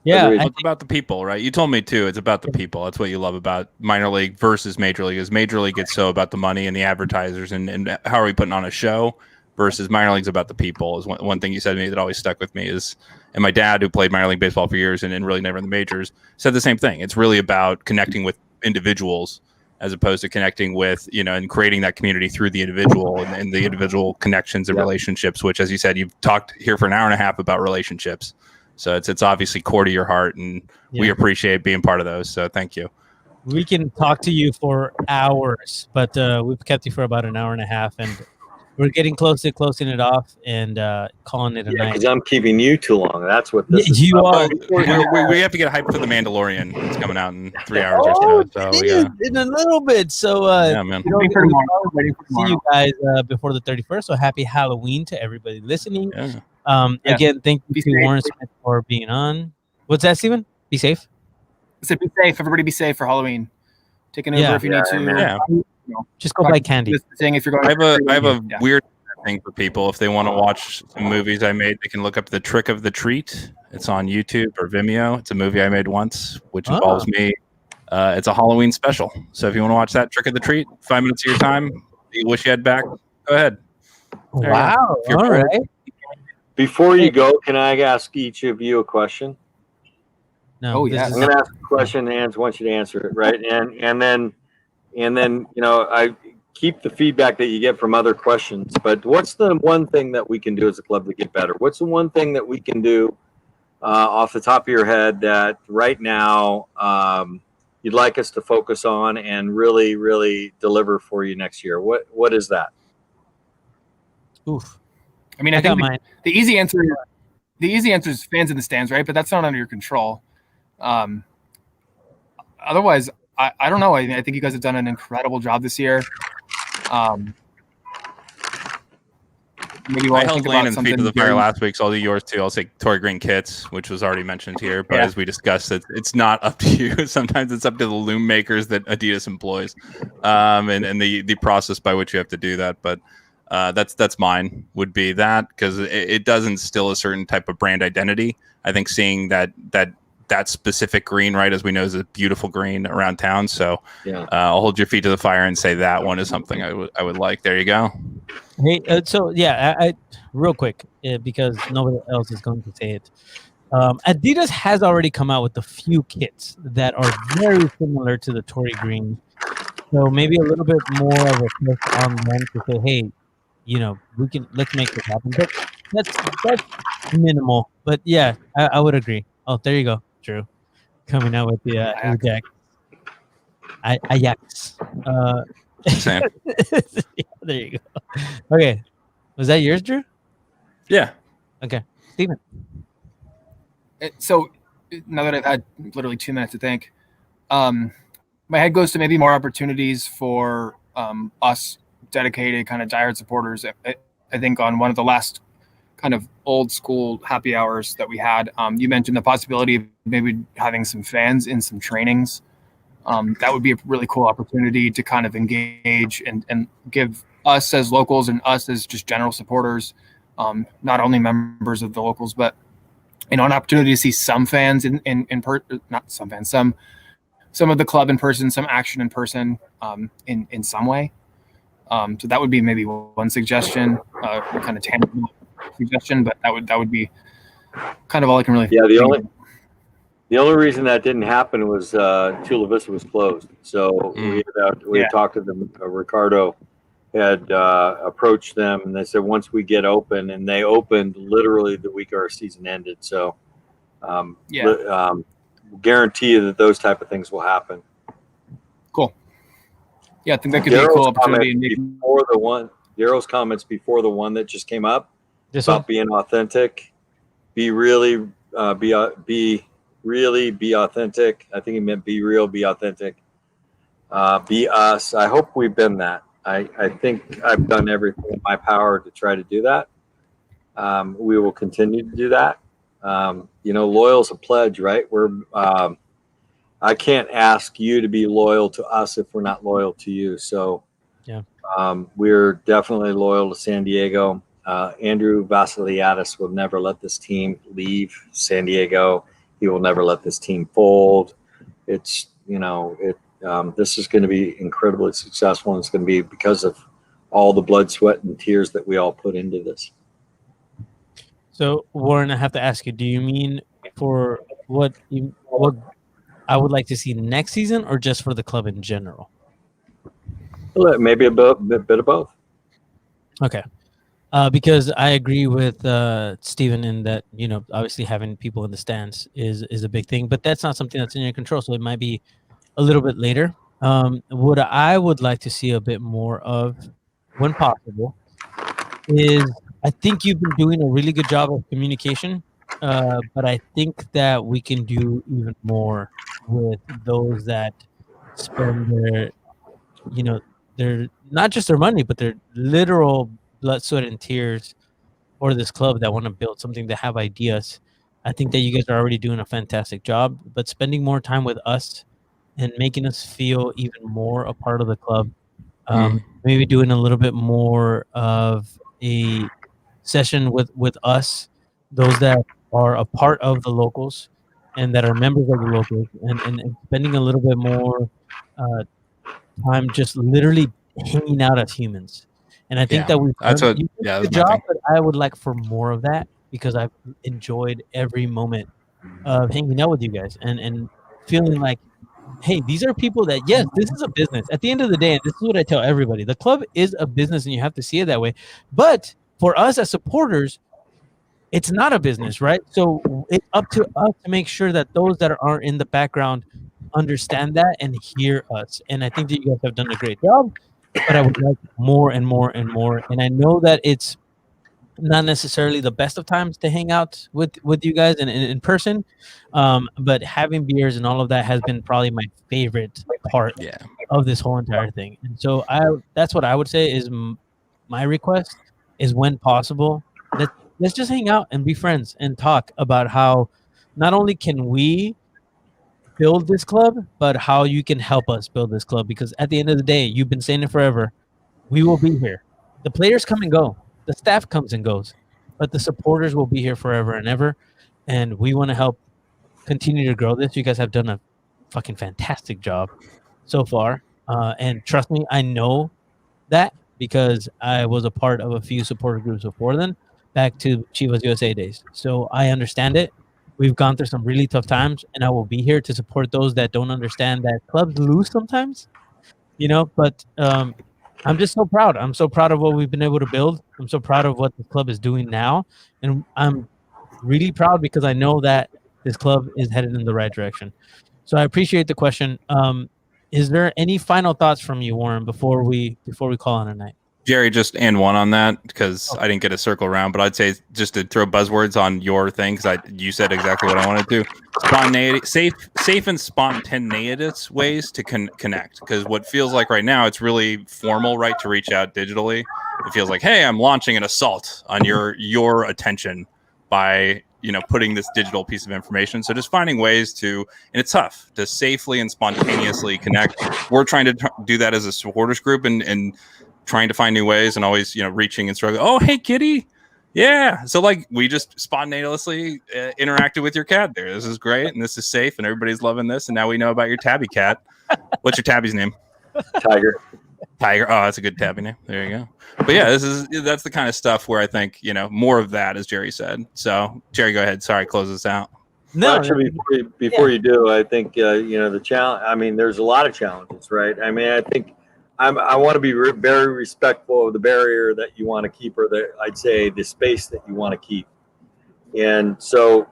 Yeah. It's about the people, right? You told me too. It's about the people. That's what you love about minor league versus major league. Is major league gets so about the money and the advertisers and how are we putting on a show, versus minor league's about the people. Is one thing you said to me that always stuck with me is, and my dad, who played minor league baseball for years and really never in the majors, said the same thing. It's really about connecting with individuals as opposed to connecting with, and creating that community through the individual and the individual connections and relationships, which, as you said, you've talked here for an hour and a half about relationships. So it's obviously core to your heart, and we appreciate being part of those. So thank you. We can talk to you for hours, but we've kept you for about an hour and a half, and we're getting close to closing it off and calling it a Yeah, night. because I'm keeping you too long. That's what this is. You are. We have to get hyped for the Mandalorian. It's coming out in 3 hours or Oh, so. So it is in a little bit. So yeah, man. you know, Waiting for we'll tomorrow. Waiting for see you tomorrow. guys before the 31st. So happy Halloween to everybody listening. Yeah. Yeah. Again, thank you Be to safe. Warren Smith for being on. What's that, Steven? Be safe. So be safe. Everybody be safe for Halloween. Take an Uber Yeah. if you need to. amen. Yeah. You know, Just go buy candy. Distancing if you're going. I have a Yeah. weird thing for people. If they want to watch some movies I made, they can look up The Trick of the Treat. It's on YouTube or Vimeo. It's a movie I made once, which involves me. It's a Halloween special. So if you want to watch that Trick of the Treat, 5 minutes of your time, you wish you had back, go ahead. There you go. Wow. If you're All bored. right. Before you go, can I ask each of you a question? No, Oh, this yeah. is- I'm going to ask a question, and Hans wants you to answer it, right? And then I keep the feedback that you get from other questions. But what's the one thing that we can do as a club to get better? What's the one thing that we can do off the top of your head that right now you'd like us to focus on and really, really deliver for you next year? What is that? Oof. I mean, I I got think mine. the easy answer is fans in the stands, right? But that's not under your control. Otherwise, I don't know. I think you guys have done an incredible job this year. Maybe you I want to held think Lane about and something. Feet to the Fire very- last week, so I'll do yours too. I'll say Tory Green Kits, which was already mentioned here. But Yeah. as we discussed, it's not up to you. Sometimes it's up to the loom makers that Adidas employs, and the process by which you have to do that. But that's mine would be that, because it does instill a certain type of brand identity. I think seeing that specific green, right, as we know, is a beautiful green around town. So Yeah. I'll hold your feet to the fire and say that one is something I would like. There you go. Hey, so yeah, I real quick because nobody else is going to say it. Adidas has already come out with a few kits that are very similar to the Tory Green, so maybe a little bit more of a push on them to say, hey, let's make this happen. But that's minimal. But yeah, I would agree. Oh, there you go, Drew, coming out with the Ajax. Ajax. Same. Yeah, there you go. Okay, was that yours, Drew? Yeah. Okay, Steven. So now that I've had literally 2 minutes to think, my head goes to maybe more opportunities for us dedicated kind of diehard supporters. I think on one of the last kind of old school happy hours that we had, you mentioned the possibility of maybe having some fans in some trainings. That would be a really cool opportunity to kind of engage and give us as locals and us as just general supporters, not only members of the locals, but an opportunity to see some fans not some fans, some of the club in person, some action in person, in some way. So that would be maybe one suggestion, kind of tangible suggestion, but that would be kind of all I can really. Yeah, think of. the only reason that didn't happen was Chula Vista was closed. So we had talked to them. Ricardo had approached them, and they said once we get open, and they opened literally the week our season ended. So guarantee you that those type of things will happen. Cool. Yeah, I think that could be a cool opportunity. Daryl's comments before the one that just came up This about one? being authentic, be really authentic. I think he meant be real, be authentic, be us. I hope we've been that. I think I've done everything in my power to try to do that. We will continue to do that. Loyal's a pledge, right? I can't ask you to be loyal to us if we're not loyal to you. So yeah, we're definitely loyal to San Diego. Andrew Vasiliadis will never let this team leave San Diego. He will never let this team fold. This is going to be incredibly successful, and it's going to be because of all the blood, sweat, and tears that we all put into this. So Warren, I have to ask you: do you mean for what I would like to see next season, or just for the club in general? Maybe a bit of both. Okay. Because I agree with Steven in that, obviously having people in the stands is a big thing, but that's not something that's in your control. So it might be a little bit later. What I would like to see a bit more of, when possible, is I think you've been doing a really good job of communication, but I think that we can do even more with those that spend their, their not just their money, but their literal blood, sweat, and tears for this club that want to build something, that have ideas. I think that you guys are already doing a fantastic job, but spending more time with us and making us feel even more a part of the club. Maybe doing a little bit more of a session with us, those that are a part of the locals and that are members of the locals, and spending a little bit more uh, time just literally hanging out as humans. And I think Yeah, that we've that's done what. you did Yeah, a that's good my job, thing. but I would like for more of that because I've enjoyed every moment of hanging out with you guys and feeling like, hey, these are people that, yes, this is a business. At the end of the day, and this is what I tell everybody, the club is a business and you have to see it that way. But for us as supporters, it's not a business, right? So it's up to us to make sure that those that are in the background understand that and hear us. And I think that you guys have done a great job, but I would like more and more and more. And I know that it's not necessarily the best of times to hang out with you guys in person, but having beers and all of that has been probably my favorite part Yeah, of this whole entire thing. And so that's what I would say is my request is, when possible, let's just hang out and be friends and talk about how not only can we build this club, but how you can help us build this club. Because at the end of the day, you've been saying it forever, we will be here. The players come and go, the staff comes and goes, but the supporters will be here forever and ever. And we want to help continue to grow this. You guys have done a fucking fantastic job so far. And trust me, I know that because I was a part of a few supporter groups before then, back to Chivas USA days. So I understand it. We've gone through some really tough times, and I will be here to support those that don't understand that clubs lose sometimes, but I'm just so proud. I'm so proud of what we've been able to build. I'm so proud of what the club is doing now, and I'm really proud because I know that this club is headed in the right direction. So I appreciate the question. Is there any final thoughts from you, Warren, before we call on a night? Jerry, just and one on that because Oh. I didn't get a circle around, but I'd say just to throw buzzwords on your thing because you said exactly what I wanted to. Spontaneity, safe and spontaneous ways to connect, because what feels like right now, it's really formal, right, to reach out digitally. It feels like, hey, I'm launching an assault on your attention by putting this digital piece of information. So just finding ways to, and it's tough to safely and spontaneously connect. We're trying to do that as a supporters group and trying to find new ways and always reaching and struggling. Oh, hey kitty, yeah. So like we just spontaneously interacted with your cat there. This is great and this is safe and everybody's loving this, and now we know about your tabby cat. What's your tabby's name? Tiger. Oh, that's a good tabby name. There you go. But yeah, that's the kind of stuff where I think more of that, as Jerry said. So Jerry, go ahead. Sorry, close this out. No, Well, actually, before you do, I think the challenge. I mean, there's a lot of challenges, right? I mean, I think I want to be very respectful of the barrier that you want to keep, or I'd say the space that you want to keep, and so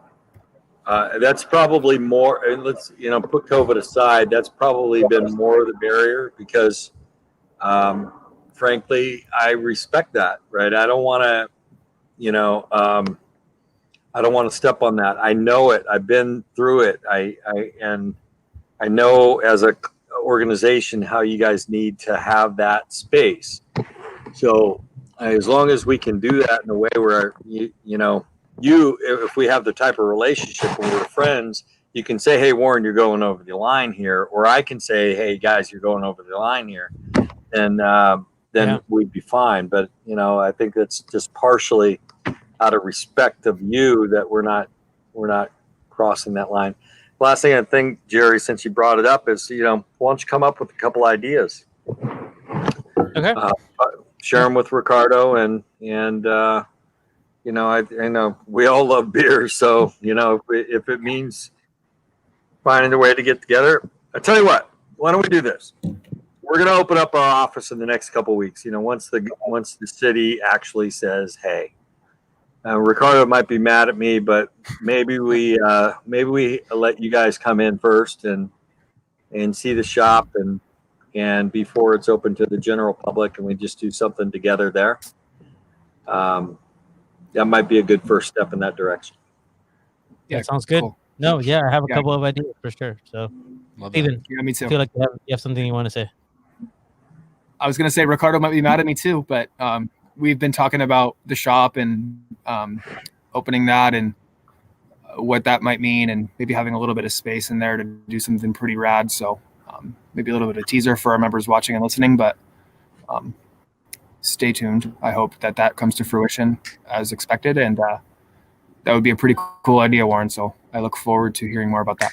that's probably more. And let's put COVID aside. That's probably been more of the barrier because, frankly, I respect that, right? I don't want to, I don't want to step on that. I know it. I've been through it. And I know as a organization how you guys need to have that space. So as long as we can do that in a way where if we have the type of relationship where we're friends, you can say, "Hey, Warren, you're going over the line here," or I can say, "Hey, guys, you're going over the line here," and then we'd be fine. But I think that's just partially out of respect of you that we're not crossing that line. Last thing I think, Jerry, since you brought it up, is why don't you come up with a couple ideas? Okay. Share them with Ricardo, and I know we all love beer, so if it means finding a way to get together, I tell you what, why don't we do this? We're going to open up our office in the next couple of weeks. Once the city actually says, "Hey." Ricardo might be mad at me, but maybe we let you guys come in first and see the shop and before it's open to the general public, and we just do something together there. that might be a good first step in that direction. Yeah, That sounds good. cool. No, yeah, I have a Yeah. couple of ideas for sure. So, Love that. Steven, Yeah, me I too. feel like you have something you want to say. I was gonna say Ricardo might be mad at me too, but we've been talking about the shop and opening that and what that might mean, and maybe having a little bit of space in there to do something pretty rad. So maybe a little bit of a teaser for our members watching and listening, but stay tuned. I hope that comes to fruition as expected, and that would be a pretty cool idea, Warren. So I look forward to hearing more about that.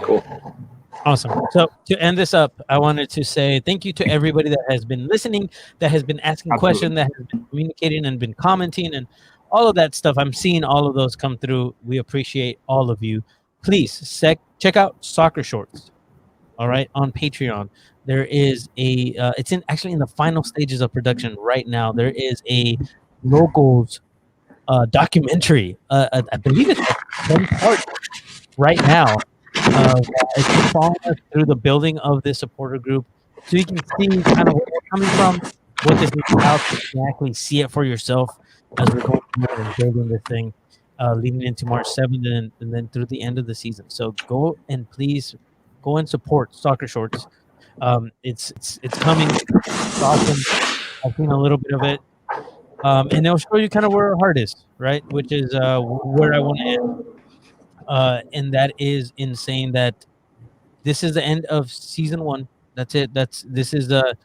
Cool. Awesome. So to end this up, I wanted to say thank you to everybody that has been listening, that has been asking questions, that has been communicating and been commenting and all of that stuff. I'm seeing all of those come through. We appreciate all of you. Please check out Soccer Shorts. All right, on Patreon. There is a it's actually in the final stages of production right now. There is a locals documentary. I believe it's like 10 parts right now. It's been following us through the building of this supporter group, so you can see kind of where we're coming from, what this is about. You can actually see it for yourself as we're going through and building this thing, leading into March 7th and then through the end of the season. So go and please go and support Soccer Shorts. It's coming. It's awesome. I've seen a little bit of it, and it'll show you kind of where our heart is, right? Which is where I want to end. And that is in saying that this is the end of season 1. That's it. This is the,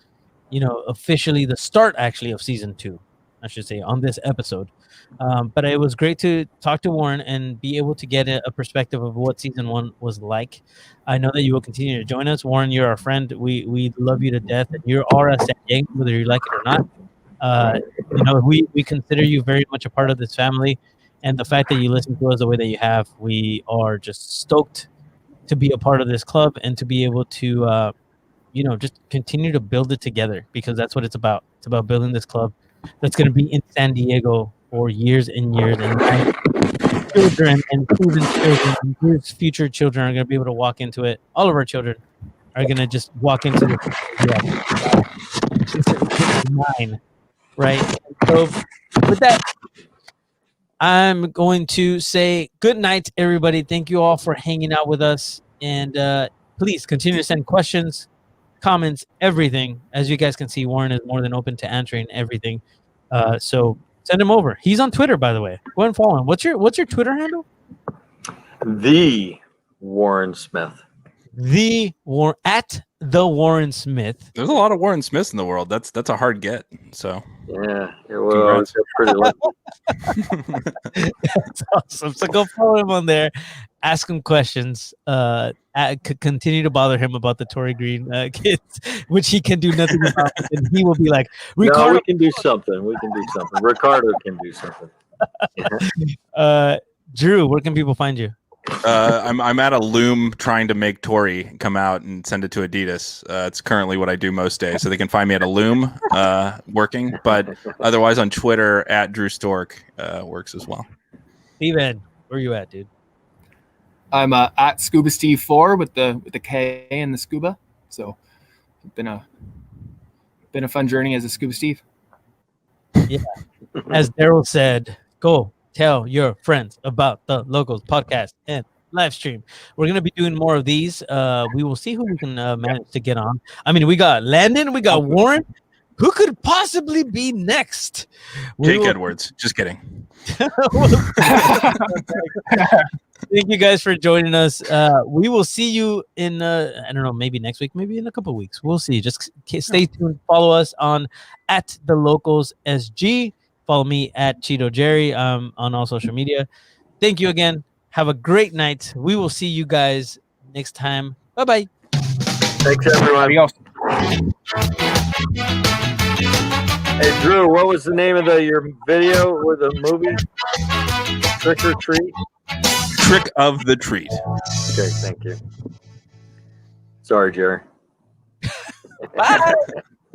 officially the start actually of season 2, I should say, on this episode. But it was great to talk to Warren and be able to get a perspective of what season 1 was like. I know that you will continue to join us. Warren, you're our friend. We love you to death, and you are a San Diego, whether you like it or not. We consider you very much a part of this family. And the fact that you listen to us the way that you have, we are just stoked to be a part of this club and to be able to, just continue to build it together, because that's what it's about. It's about building this club that's going to be in San Diego for years and years. And children and Steven's children and his future children are going to be able to walk into it. All of our children are going to just walk into this. This is mine, right? So with that, I'm going to say good night, everybody. Thank you all for hanging out with us. And please continue to send questions, comments, everything. As you guys can see, Warren is more than open to answering everything. So send him over. He's on Twitter, by the way. Go ahead and follow him. What's your Twitter handle? The Warren Smith. At the Warren Smith. There's a lot of Warren Smiths in the world. That's a hard get. So yeah, well, it's pretty lucky. That's awesome. So go follow him on there. Ask him questions. Continue to bother him about the Tory Green kids, which he can do nothing about. And he will be like, Ricardo. No, we can do something. Ricardo can do something. Drew, where can people find you? I'm at a loom trying to make Tory come out and send it to Adidas. It's currently what I do most days, so they can find me at a loom working. But otherwise, on Twitter at Drew Stork works as well. Steven, where you at, dude? I'm at Scuba Steve 4 with the K and the scuba. So it's been a fun journey as a Scuba Steve. Yeah, as Daryl said, go tell your friends about the Locals podcast and live stream. We're going to be doing more of these. We will see who we can manage to get on. I mean, we got Landon, we got Warren. Who could possibly be next? Jake Edwards. Just kidding. Thank you guys for joining us. We will see you in, I don't know, maybe next week, maybe in a couple of weeks. We'll see. Just stay tuned. Follow us on at the Locals SG. Follow me at Cheeto Jerry on all social media. Thank you again. Have a great night. We will see you guys next time. Bye-bye. Thanks, everyone. Adios. Hey, Drew, what was the name of your video or the movie? Trick or Treat? Trick of the Treat. Okay, thank you. Sorry, Jerry. Bye.